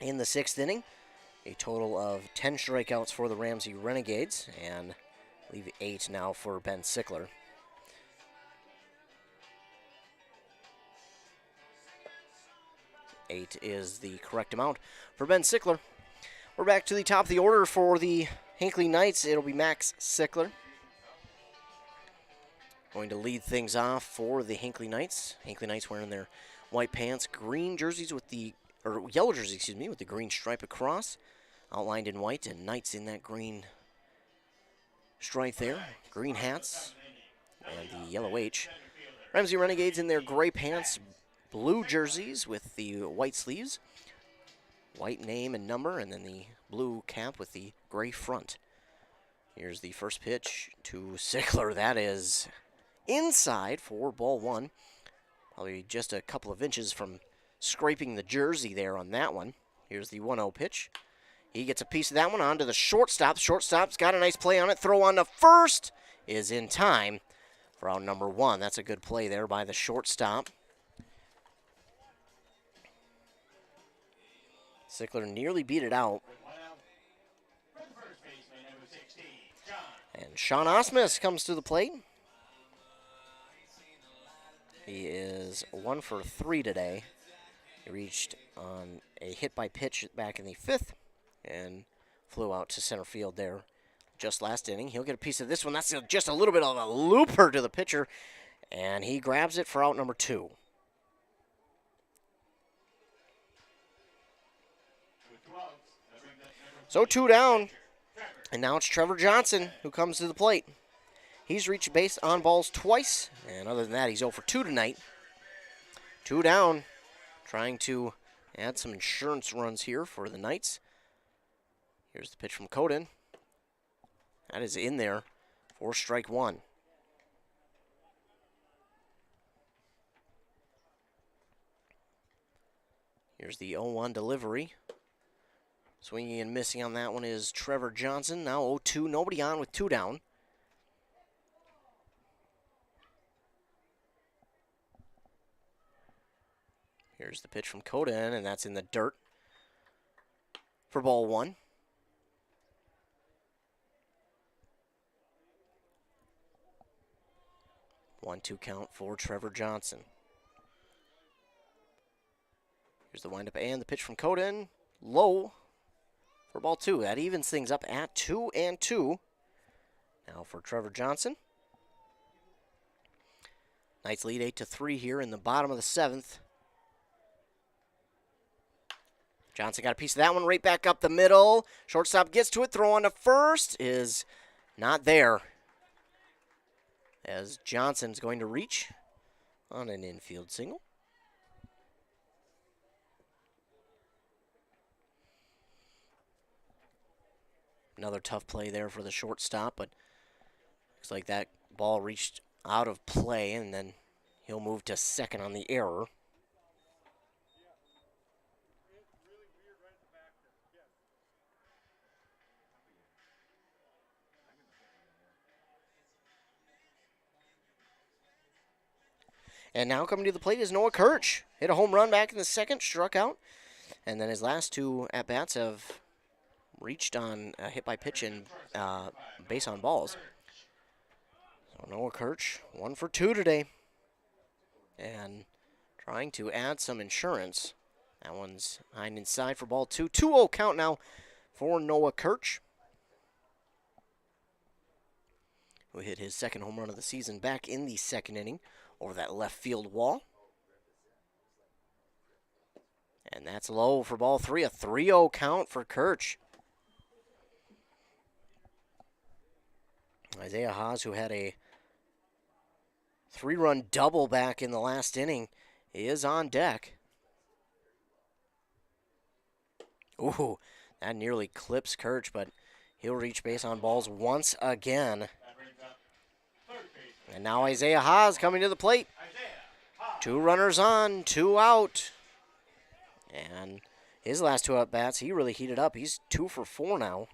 in the 6th inning. A total of 10 strikeouts for the Ramsey Renegades, and I believe 8 now for Ben Sickler. Eight is the correct amount for Ben Sickler. We're back to the top of the order for the Hinckley Knights. It'll be Max Sickler going to lead things off for the Hinckley Knights. Hinckley Knights wearing their white pants, green jerseys with the, or yellow jerseys, excuse me, with the green stripe across, outlined in white, and Knights in that green stripe there. Green hats and the yellow H. Ramsey Renegades in their gray pants, blue jerseys with the white sleeves, white name and number, and then the blue cap with the gray front. Here's the first pitch to Sickler. That is inside for ball 1. Probably just a couple of inches from scraping the jersey there on that one. Here's the 1-0 pitch. He gets a piece of that one onto the shortstop. Shortstop's got a nice play on it. Throw on to first is in time for out number 1. That's a good play there by the shortstop. Sickler nearly beat it out. And Sean Osmus comes to the plate. He is 1 for 3 today. He reached on a hit by pitch back in the 5th and flew out to center field there just last inning. He'll get a piece of this one. That's just a little bit of a looper to the pitcher, and he grabs it for out number 2. So 2 down, and now it's Trevor Johnson who comes to the plate. He's reached base on balls twice, and other than that, he's 0 for 2 tonight. 2 down, trying to add some insurance runs here for the Knights. Here's the pitch from Coden. That is in there for strike 1. Here's the 0-1 delivery. Swinging and missing on that one is Trevor Johnson. Now 0-2, nobody on with 2 down. Here's the pitch from Coden, and that's in the dirt for ball 1. 1-2 count for Trevor Johnson. Here's the windup and the pitch from Coden. Low for ball 2. That evens things up at 2-2. Now for Trevor Johnson. Knights lead 8-3 here in the bottom of the 7th. Johnson got a piece of that one right back up the middle. Shortstop gets to it. Throw on to first is not there, as Johnson's going to reach on an infield single. Another tough play there for the shortstop, but looks like that ball reached out of play, and then he'll move to second on the error. And now coming to the plate is Noah Kirch. Hit a home run back in the 2nd, struck out. And then his last 2 at-bats have reached on a hit by pitch and base on balls. So Noah Kirch, 1 for 2 today. And trying to add some insurance. That one's behind inside for ball 2. 2-0 count now for Noah Kirch, who hit his 2nd home run of the season back in the 2nd inning over that left field wall. And that's low for ball 3, a 3-0 count for Kirch. Isaiah Haas, who had a 3-run double back in the last inning, is on deck. Ooh, that nearly clips Kirch, but he'll reach base on balls once again. And now Isaiah Haas coming to the plate. 2 runners on, 2 out. And his last 2 at-bats, he really heated up. He's 2 for 4 now.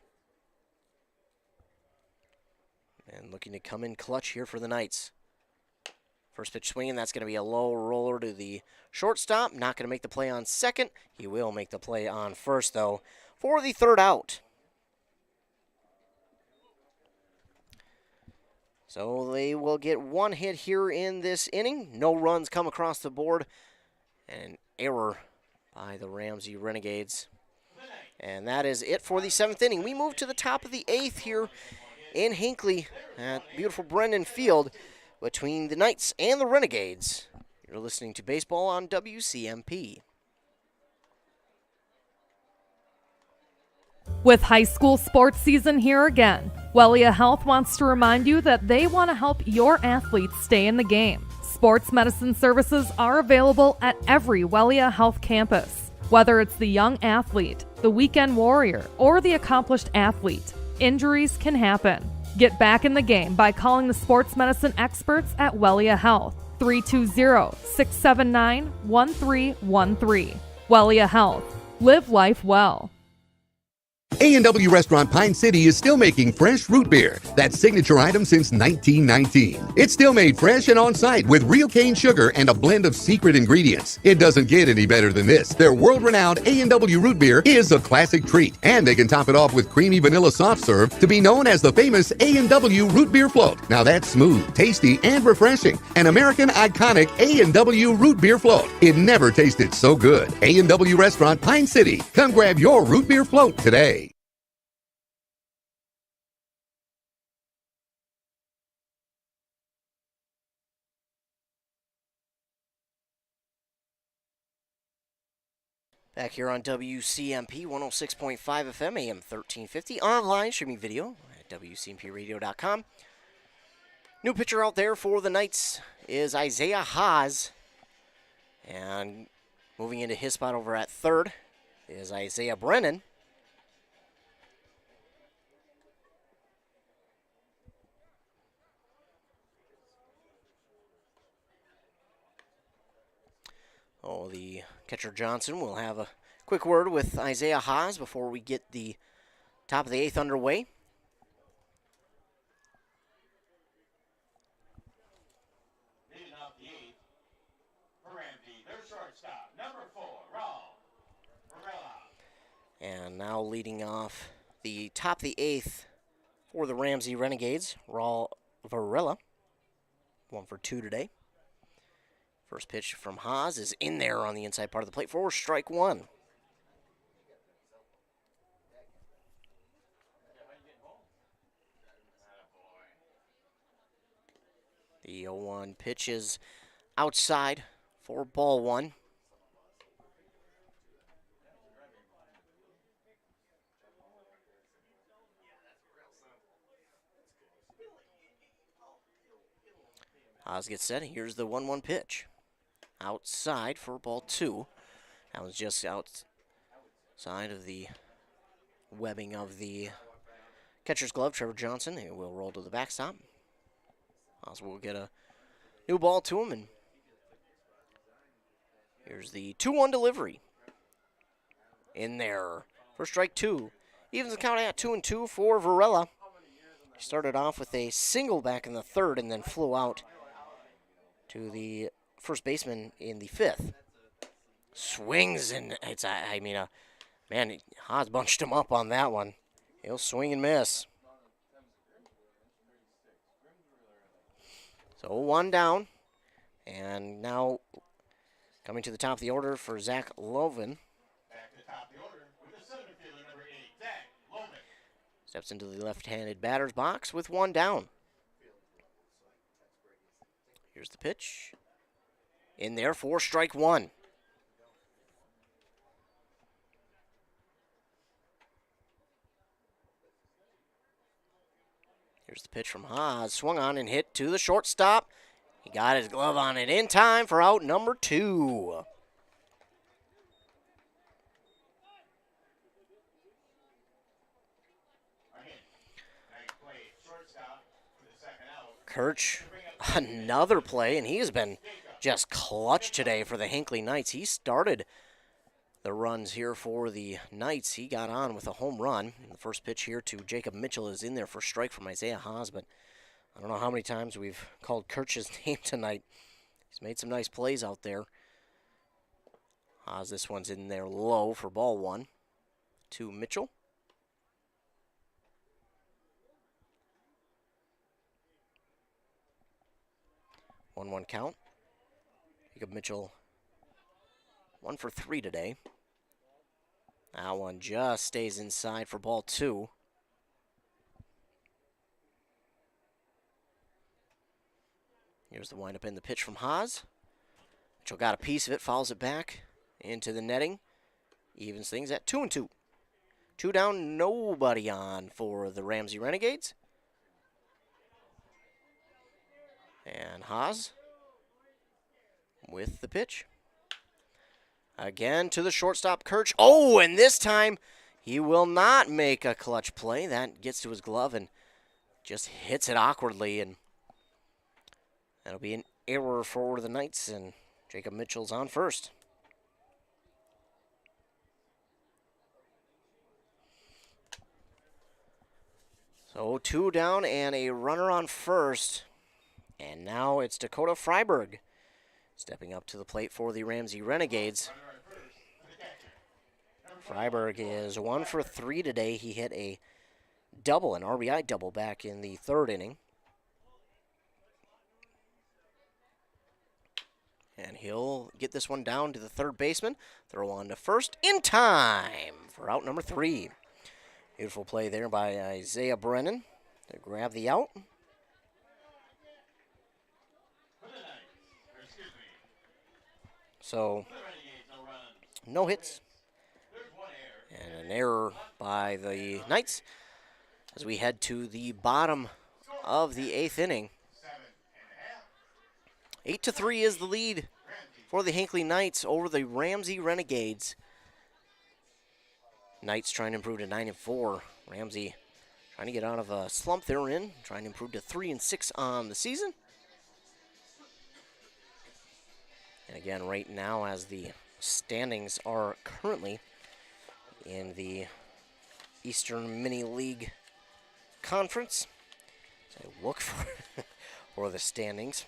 And looking to come in clutch here for the Knights. First pitch swinging, that's going to be a low roller to the shortstop. Not going to make the play on second. He will make the play on first, though, for the 3rd out. So they will get 1 hit here in this inning. No runs come across the board. And an error by the Ramsey Renegades. And that is it for the 7th inning. We move to the top of the 8th here in Hinckley at beautiful Brendan Field between the Knights and the Renegades. You're listening to Baseball on WCMP. With high school sports season here again, Wellia Health wants to remind you that they want to help your athletes stay in the game. Sports medicine services are available at every Wellia Health campus. Whether it's the young athlete, the weekend warrior, or the accomplished athlete, injuries can happen. Get back in the game by calling the sports medicine experts at Wellia Health, 320-679-1313. Wellia Health. Live life well. A&W Restaurant Pine City is still making fresh root beer, that signature item since 1919. It's still made fresh and on-site with real cane sugar and a blend of secret ingredients. It doesn't get any better than this. Their world-renowned A&W root beer is a classic treat, and they can top it off with creamy vanilla soft serve to be known as the famous A&W root beer float. Now that's smooth, tasty, and refreshing. An American iconic A&W root beer float. It never tasted so good. A&W Restaurant Pine City. Come grab your root beer float today. Back here on WCMP 106.5 FM, AM 1350, online streaming video at WCMPradio.com. New pitcher out there for the Knights is Isaiah Haas. And moving into his spot over at third is Isaiah Brennan. Oh, the catcher Johnson will have a quick word with Isaiah Haas before we get the top of the 8th underway. Leading off the 8th for Ramsey, their shortstop, number 4, Raul Varela. And now leading off the top of the 8th for the Ramsey Renegades, Raul Varela. 1 for 2 today. First pitch from Haas is in there on the inside part of the plate for strike 1. The 0-1 pitch is outside for ball 1. Haas gets set. Here's the 1-1 pitch. Outside for ball 2. That was just outside of the webbing of the catcher's glove. Trevor Johnson, he will roll to the backstop. Haas will get a new ball to him, and here's the 2-1 delivery. In there for strike 2. Evens the count at 2-2 for Varela. He started off with a single back in the 3rd and then flew out to the first baseman in the 5th. Swings, and it's, man, Haas bunched him up on that one. He'll swing and miss. So 1 down. And now coming to the top of the order for Zach Loven. Back to the top of the order with the center fielder, number 8, Zach Loven. Steps into the left-handed batter's box with 1 down. Here's the pitch. In there for strike 1. Here's the pitch from Haas. Swung on and hit to the shortstop. He got his glove on it in time for out number 2. Kirch, another play, and he has been just clutch today for the Hinckley Knights. He started the runs here for the Knights. He got on with a home run. And the first pitch here to Jacob Mitchell is in there for strike from Isaiah Haas, but I don't know how many times we've called Kirch's name tonight. He's made some nice plays out there. Haas, this one's in there low for ball one to Mitchell. 1-1 count. Jacob Mitchell 1 for 3 today. That one just stays inside for ball two. Here's the windup in the pitch from Haas. Mitchell got a piece of it, fouls it back into the netting. Evens things at 2-2. 2 down, nobody on for the Ramsey Renegades. And Haas with the pitch. Again to the shortstop, Kirch. Oh, and this time he will not make a clutch play. That gets to his glove and just hits it awkwardly, and that'll be an error for the Knights, and Jacob Mitchell's on first. So 2 down and a runner on first. And now it's Dakota Freiberg stepping up to the plate for the Ramsey Renegades. Freiberg is 1 for 3 today. He hit a double, an RBI double back in the third inning. And he'll get this one down to the third baseman. Throw on to first in time for out number 3. Beautiful play there by Isaiah Brennan to grab the out. So, no hits. And an error by the Knights as we head to the bottom of the 8th inning. 8-3 is the lead for the Hinckley Knights over the Ramsey Renegades. Knights trying to improve to 9-4. Ramsey trying to get out of a slump they're in, trying to improve to 3-6 on the season. And again, right now, as the standings are currently in the Eastern Mini League Conference, so I look for the standings.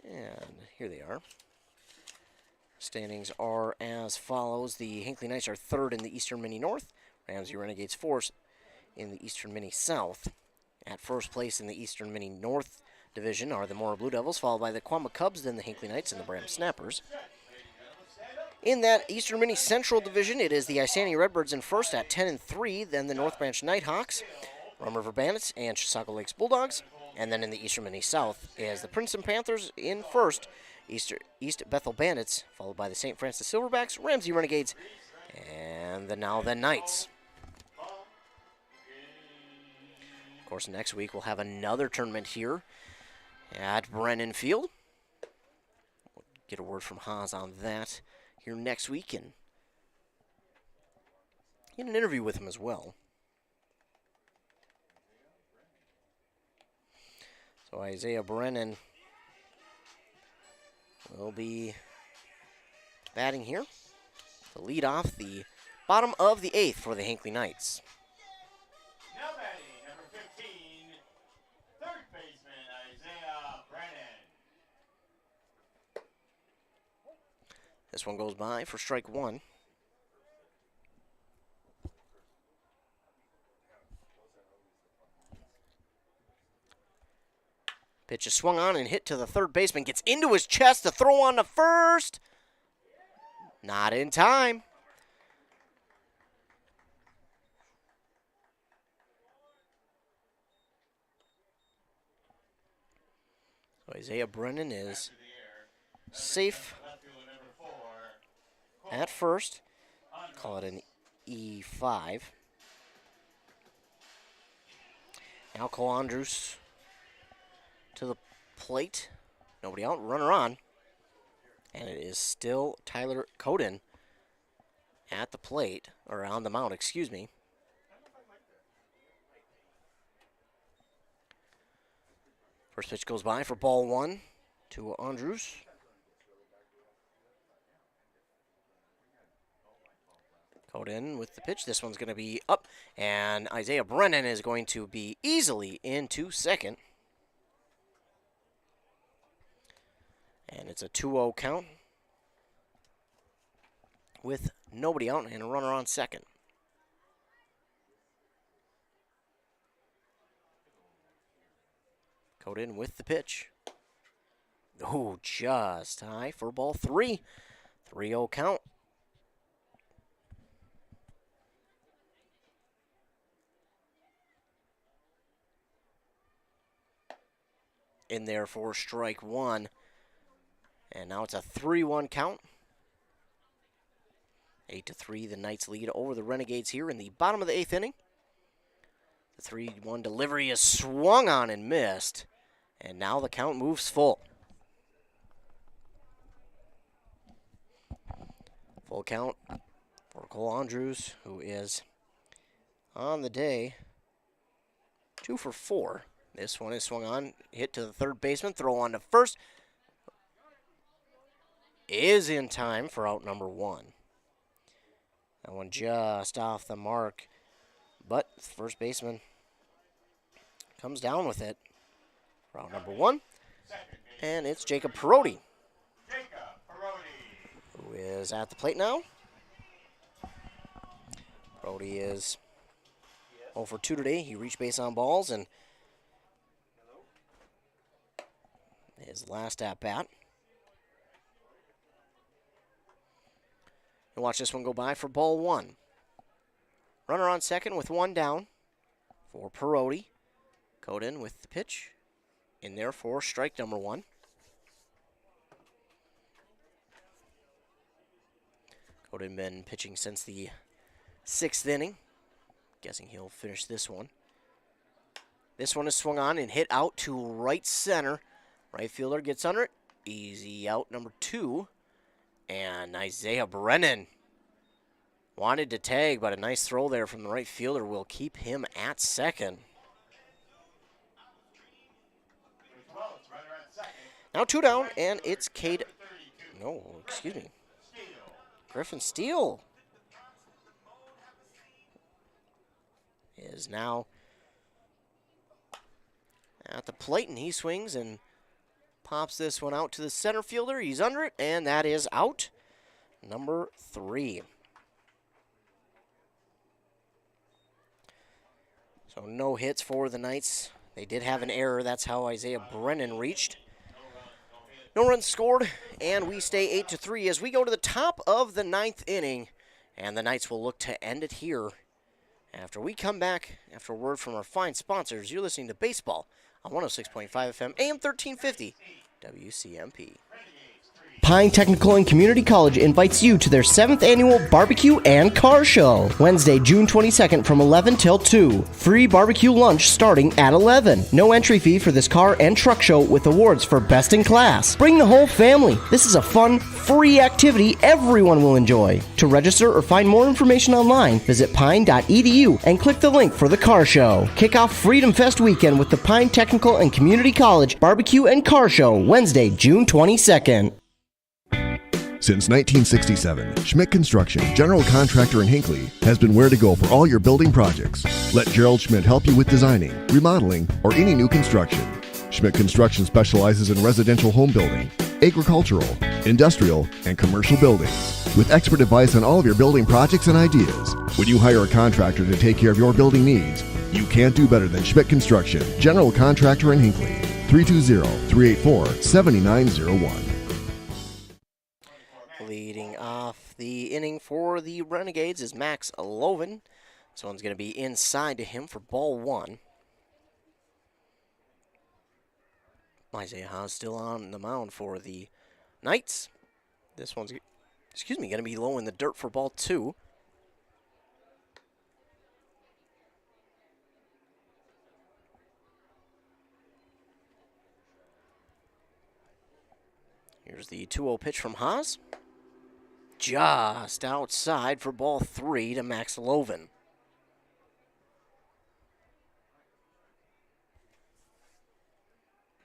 And here they are. Standings are as follows. The Hinckley Knights are 3rd in the Eastern Mini North. Ramsey Renegades 4th in the Eastern Mini South. At first place in the Eastern Mini North Division are the Mora Blue Devils, followed by the Quamba Cubs, then the Hinckley Knights, and the Bram Snappers. In that Eastern Mini Central Division, it is the Isani Redbirds in first at 10-3, then the North Branch Nighthawks, Rum River Bandits, and Chisago Lakes Bulldogs. And then in the Eastern Mini South is the Princeton Panthers in first, East Bethel Bandits, followed by the St. Francis Silverbacks, Ramsey Renegades, and the Now Then Knights. Of course, next week we'll have another tournament here at Brennan Field. We'll get a word from Haas on that here next week and get an interview with him as well. So Isaiah Brennan will be batting here to lead off the bottom of the 8th for the Hinckley Knights. Now batting, number 15, third baseman Isaiah Brennan. This one goes by for strike 1. Pitch is swung on and hit to the third baseman. Gets into his chest to throw on to first. Not in time. So Isaiah Brennan is safe at first. Call it an E5. Now Cole Andrews to the plate. Nobody out. Runner on. And it is still Tyler Coden at the plate, or on the mound, excuse me. First pitch goes by for ball 1 to Andrews. Coden with the pitch. This one's going to be up, and Isaiah Brennan is going to be easily into second. And it's a 2-0 count with nobody out and a runner on second. Coden with the pitch. Oh, just high for ball 3. 3-0 count. In there for strike 1. And now it's a 3-1 count. 8-3, the Knights lead over the Renegades here in the bottom of the 8th inning. The 3-1 delivery is swung on and missed. And now the count moves full. Full count for Cole Andrews, who is on the day 2 for 4. This one is swung on, hit to the third baseman, throw on to first. Is in time for out number 1. That one just off the mark, but the first baseman comes down with it for out number 1. And it's Jacob Perotti, who is at the plate now. Perotti is 0 for 2 today. He reached base on balls, and his last at bat. And watch this one go by for ball 1. Runner on second with 1 down for Perotti. Coden with the pitch. In there for strike number 1. Coden been pitching since the 6th inning. Guessing he'll finish this one. This one is swung on and hit out to right center. Right fielder gets under it. Easy out, number 2. And Isaiah Brennan wanted to tag, but a nice throw there from the right fielder will keep him at second. Now 2 down, and it's Griffin Steele is now at the plate, and he swings and pops this one out to the center fielder. He's under it, and that is out. Number 3. So no hits for the Knights. They did have an error. That's how Isaiah Brennan reached. No runs scored, and we stay 8-3 as we go to the top of the 9th inning. And the Knights will look to end it here after we come back after a word from our fine sponsors. You're listening to Baseball on 106.5 FM, AM 1350, WCMP. Pine Technical and Community College invites you to their 7th annual barbecue and car show. Wednesday, June 22nd from 11 till 2. Free barbecue lunch starting at 11. No entry fee for this car and truck show with awards for best in class. Bring the whole family. This is a fun, free activity everyone will enjoy. To register or find more information online, visit pine.edu and click the link for the car show. Kick off Freedom Fest weekend with the Pine Technical and Community College barbecue and car show Wednesday, June 22nd. Since 1967, Schmidt Construction, general contractor in Hinckley, has been where to go for all your building projects. Let Gerald Schmidt help you with designing, remodeling, or any new construction. Schmidt Construction specializes in residential home building, agricultural, industrial, and commercial buildings, with expert advice on all of your building projects and ideas. When you hire a contractor to take care of your building needs, you can't do better than Schmidt Construction, general contractor in Hinckley. 320-384-7901. Leading off the inning for the Renegades is Max Loven. This one's going to be inside to him for ball 1. Isaiah Haas still on the mound for the Knights. This one's, going to be low in the dirt for ball 2. Here's the 2-0 pitch from Haas. Just outside for ball 3 to Max Loven.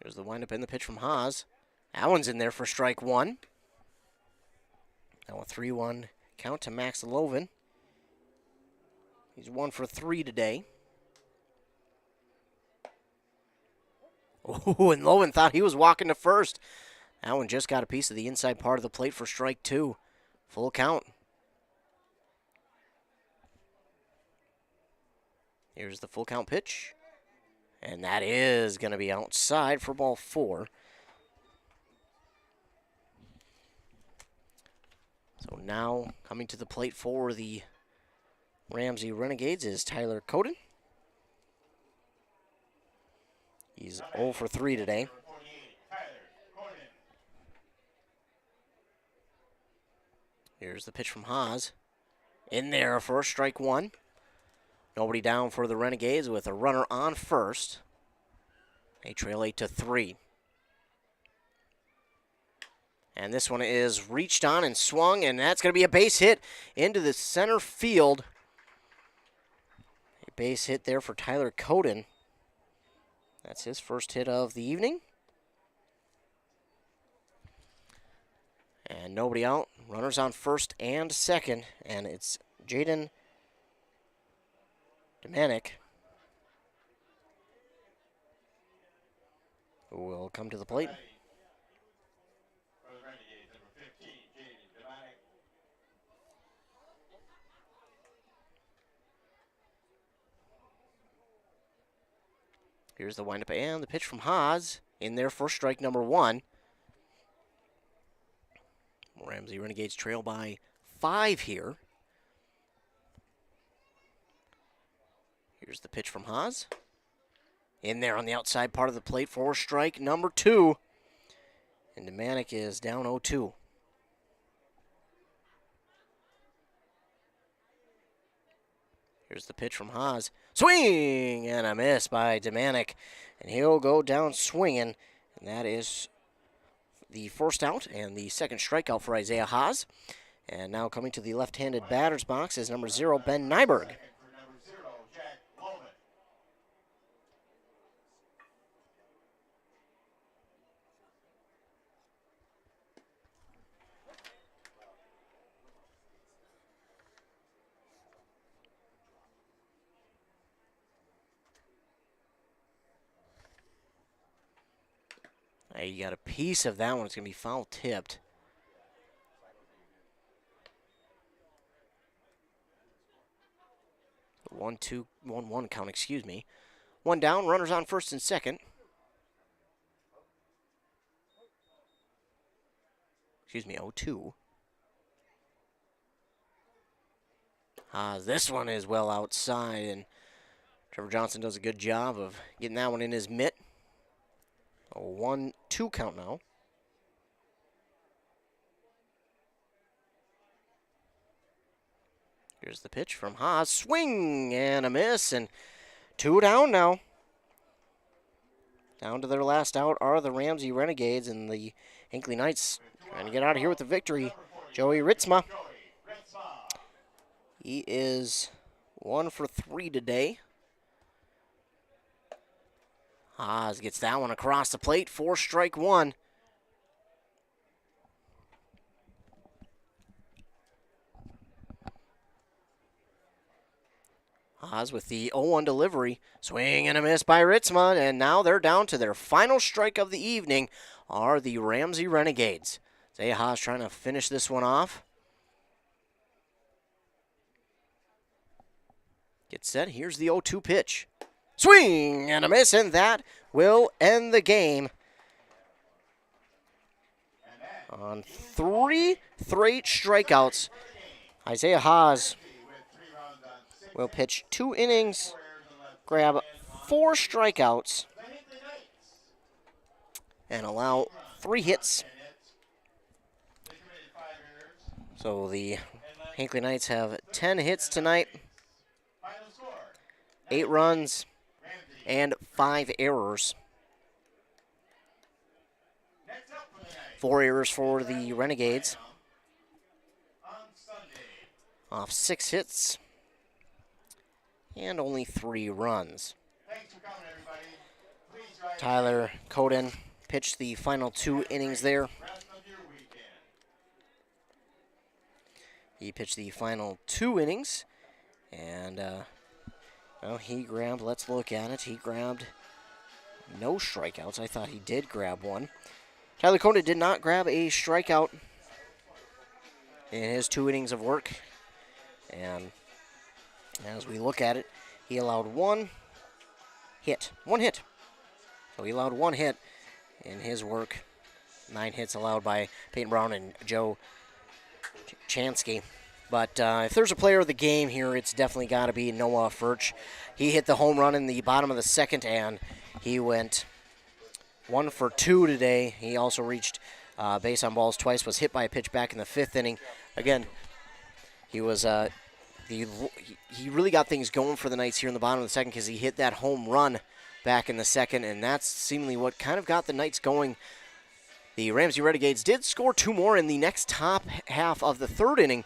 There's the windup and the pitch from Haas. That one's in there for strike one. Now a 3-1 count to Max Lovin. He's 1 for 3 today. Oh, and Lovin thought he was walking to first. That one just got a piece of the inside part of the plate for strike two. Full count. Here's the full count pitch. And that is going to be outside for ball 4. So now coming to the plate for the Ramsey Renegades is Tyler Coden. He's 0 for 3 today. Here's the pitch from Haas. In there for strike one. Nobody down for the Renegades with a runner on first. They trail 8-3. And this one is reached on and swung, and that's going to be a base hit into the center field. A base hit there for Tyler Coden. That's his first hit of the evening. And nobody out. Runners on first and second, and it's Jaden Domanic who will come to the plate. Here's the windup and the pitch from Haas in there for strike number one. Ramsey Renegades trail by 5 here. Here's the pitch from Haas. In there on the outside part of the plate for strike number 2. And Domanic is down 0-2. Here's the pitch from Haas. Swing and a miss by Domanic. And he'll go down swinging. And that is the first out and the second strikeout for Isaiah Haas. And now coming to the left-handed batter's box is number 0, Ben Nyberg. You got a piece of that one. It's going to be foul tipped. One, two, 1-1 count, excuse me. One down, runners on first and second. Excuse me, 0-2. This one is well outside, and Trevor Johnson does a good job of getting that one in his mitt. A 1-2 count now. Here's the pitch from Haas. Swing and a miss, and 2 down now. Down to their last out are the Ramsey Renegades, and the Hinckley Knights trying to get out of here with the victory. Joey Ritzma. He is 1 for 3 today. Haas gets that one across the plate for strike one. Haas with the 0-1 delivery. Swing and a miss by Ritzma, and now they're down to their final strike of the evening are the Ramsey Renegades. Isaiah Haas trying to finish this one off. Get set. Here's the 0-2 pitch. Swing and a miss, and that will end the game. On 3 straight strikeouts, Isaiah Haas will pitch 2 innings, grab 4 strikeouts, and allow 3 hits. So the Hinckley Knights have 10 hits tonight, 8 runs, and 5 errors. 4 errors for the Renegades. Off 6 hits. And only 3 runs. Tyler Coden pitched the final 2 innings there. He pitched the final 2 innings, and well, he grabbed, let's look at it, he grabbed no strikeouts. I thought he did grab one. Tyler Coden did not grab a strikeout in his 2 innings of work, and as we look at it, he allowed one hit. So he allowed 1 hit in his work. 9 hits allowed by Peyton Brown and Joe Chansky. But if there's a player of the game here, it's definitely got to be Noah Furch. He hit the home run in the bottom of the 2nd, and he went 1 for 2 today. He also reached base on balls twice, was hit by a pitch back in the 5th inning. Again, he was he really got things going for the Knights here in the bottom of the 2nd because he hit that home run back in the 2nd, and that's seemingly what kind of got the Knights going. The Ramsey Renegades did score 2 more in the next top half of the 3rd inning,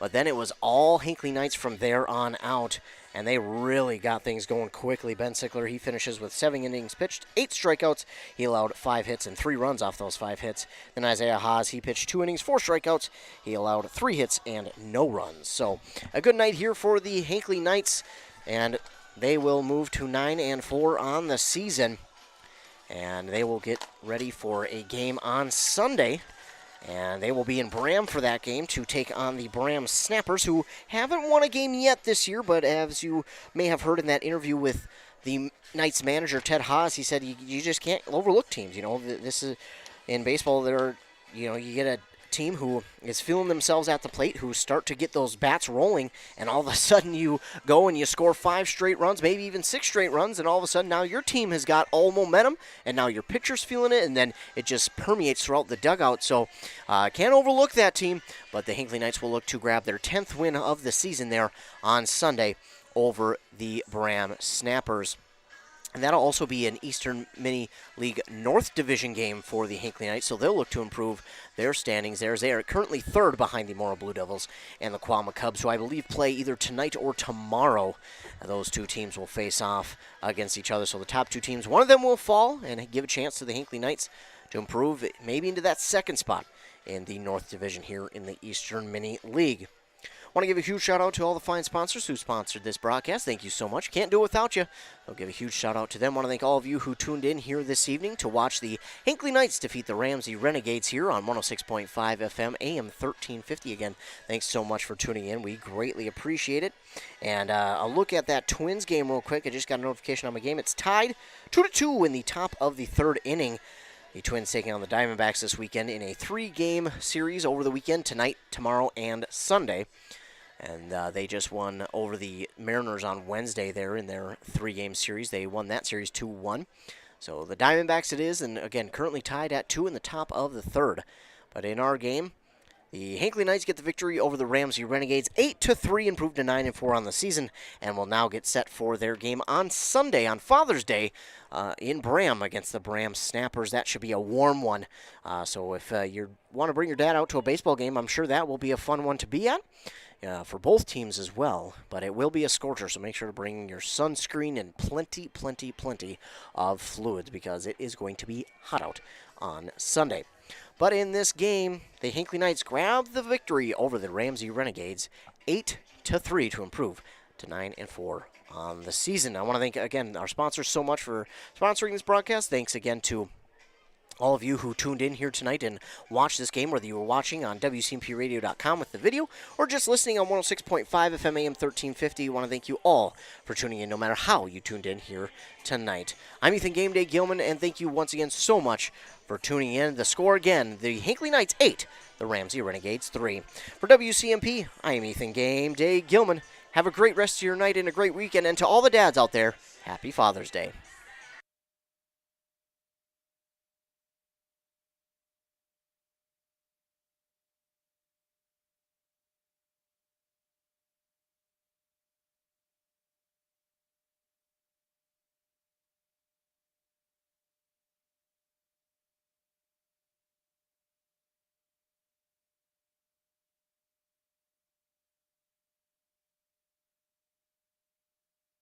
but then it was all Hinckley Knights from there on out, and they really got things going quickly. Ben Sickler, he finishes with 7 innings pitched, 8 strikeouts. He allowed 5 hits and 3 runs off those 5 hits. Then Isaiah Haas, he pitched 2 innings, 4 strikeouts. He allowed 3 hits and no runs. So a good night here for the Hinckley Knights, and they will move to 9-4 on the season. And they will get ready for a game on Sunday. And they will be in Bram for that game to take on the Bram Snappers, who haven't won a game yet this year. But as you may have heard in that interview with the Knights manager, Ted Haas, he said you just can't overlook teams. You know, this is in baseball. You get a team who is feeling themselves at the plate, who start to get those bats rolling, and all of a sudden you go and you score 5 straight runs, maybe even 6 straight runs, and all of a sudden now your team has got all momentum, and now your pitcher's feeling it, and then it just permeates throughout the dugout. So can't overlook that team, but the Hinckley Knights will look to grab their 10th win of the season there on Sunday over the Bram Snappers. And that'll also be an Eastern Mini League North Division game for the Hinckley Knights, so they'll look to improve their standings there. They are currently 3rd behind the Morrow Blue Devils and the Quama Cubs, who I believe play either tonight or tomorrow. Those 2 teams will face off against each other, so the top 2 teams, one of them will fall and give a chance to the Hinckley Knights to improve maybe into that 2nd spot in the North Division here in the Eastern Mini League. Want to give a huge shout out to all the fine sponsors who sponsored this broadcast. Thank you so much. Can't do it without you. I'll give a huge shout out to them. Want to thank all of you who tuned in here this evening to watch the Hinckley Knights defeat the Ramsey Renegades here on 106.5 FM, AM 1350. Again, thanks so much for tuning in. We greatly appreciate it. And I'll look at that Twins game real quick. I just got a notification on my game. It's tied 2-2 in the top of the 3rd inning. The Twins taking on the Diamondbacks this weekend in a 3-game series over the weekend, tonight, tomorrow, and Sunday. And they just won over the Mariners on Wednesday there in their 3-game series. They won that series 2-1. So the Diamondbacks it is, and again, currently tied at 2 in the top of the 3rd. But in our game, the Hinckley Knights get the victory over the Ramsey Renegades, 8-3, improved to 9-4 on the season, and will now get set for their game on Sunday, on Father's Day, in Bram against the Bram Snappers. That should be a warm one. So if you want to bring your dad out to a baseball game, I'm sure that will be a fun one to be at. For both teams as well, but it will be a scorcher, so make sure to bring your sunscreen and plenty of fluids because it is going to be hot out on Sunday. But in this game, the Hinckley Knights grab the victory over the Ramsey Renegades, 8-3 to improve to 9-4 on the season. I want to thank, again, our sponsors so much for sponsoring this broadcast. Thanks again to all of you who tuned in here tonight and watched this game, whether you were watching on WCMPradio.com with the video or just listening on 106.5 FM AM 1350. I want to thank you all for tuning in, no matter how you tuned in here tonight. I'm Ethan Game Day Gilman, and thank you once again so much for tuning in. The score again, the Hinckley Knights 8, the Ramsey Renegades 3. For WCMP, I am Ethan Game Day Gilman. Have a great rest of your night and a great weekend, and to all the dads out there, happy Father's Day.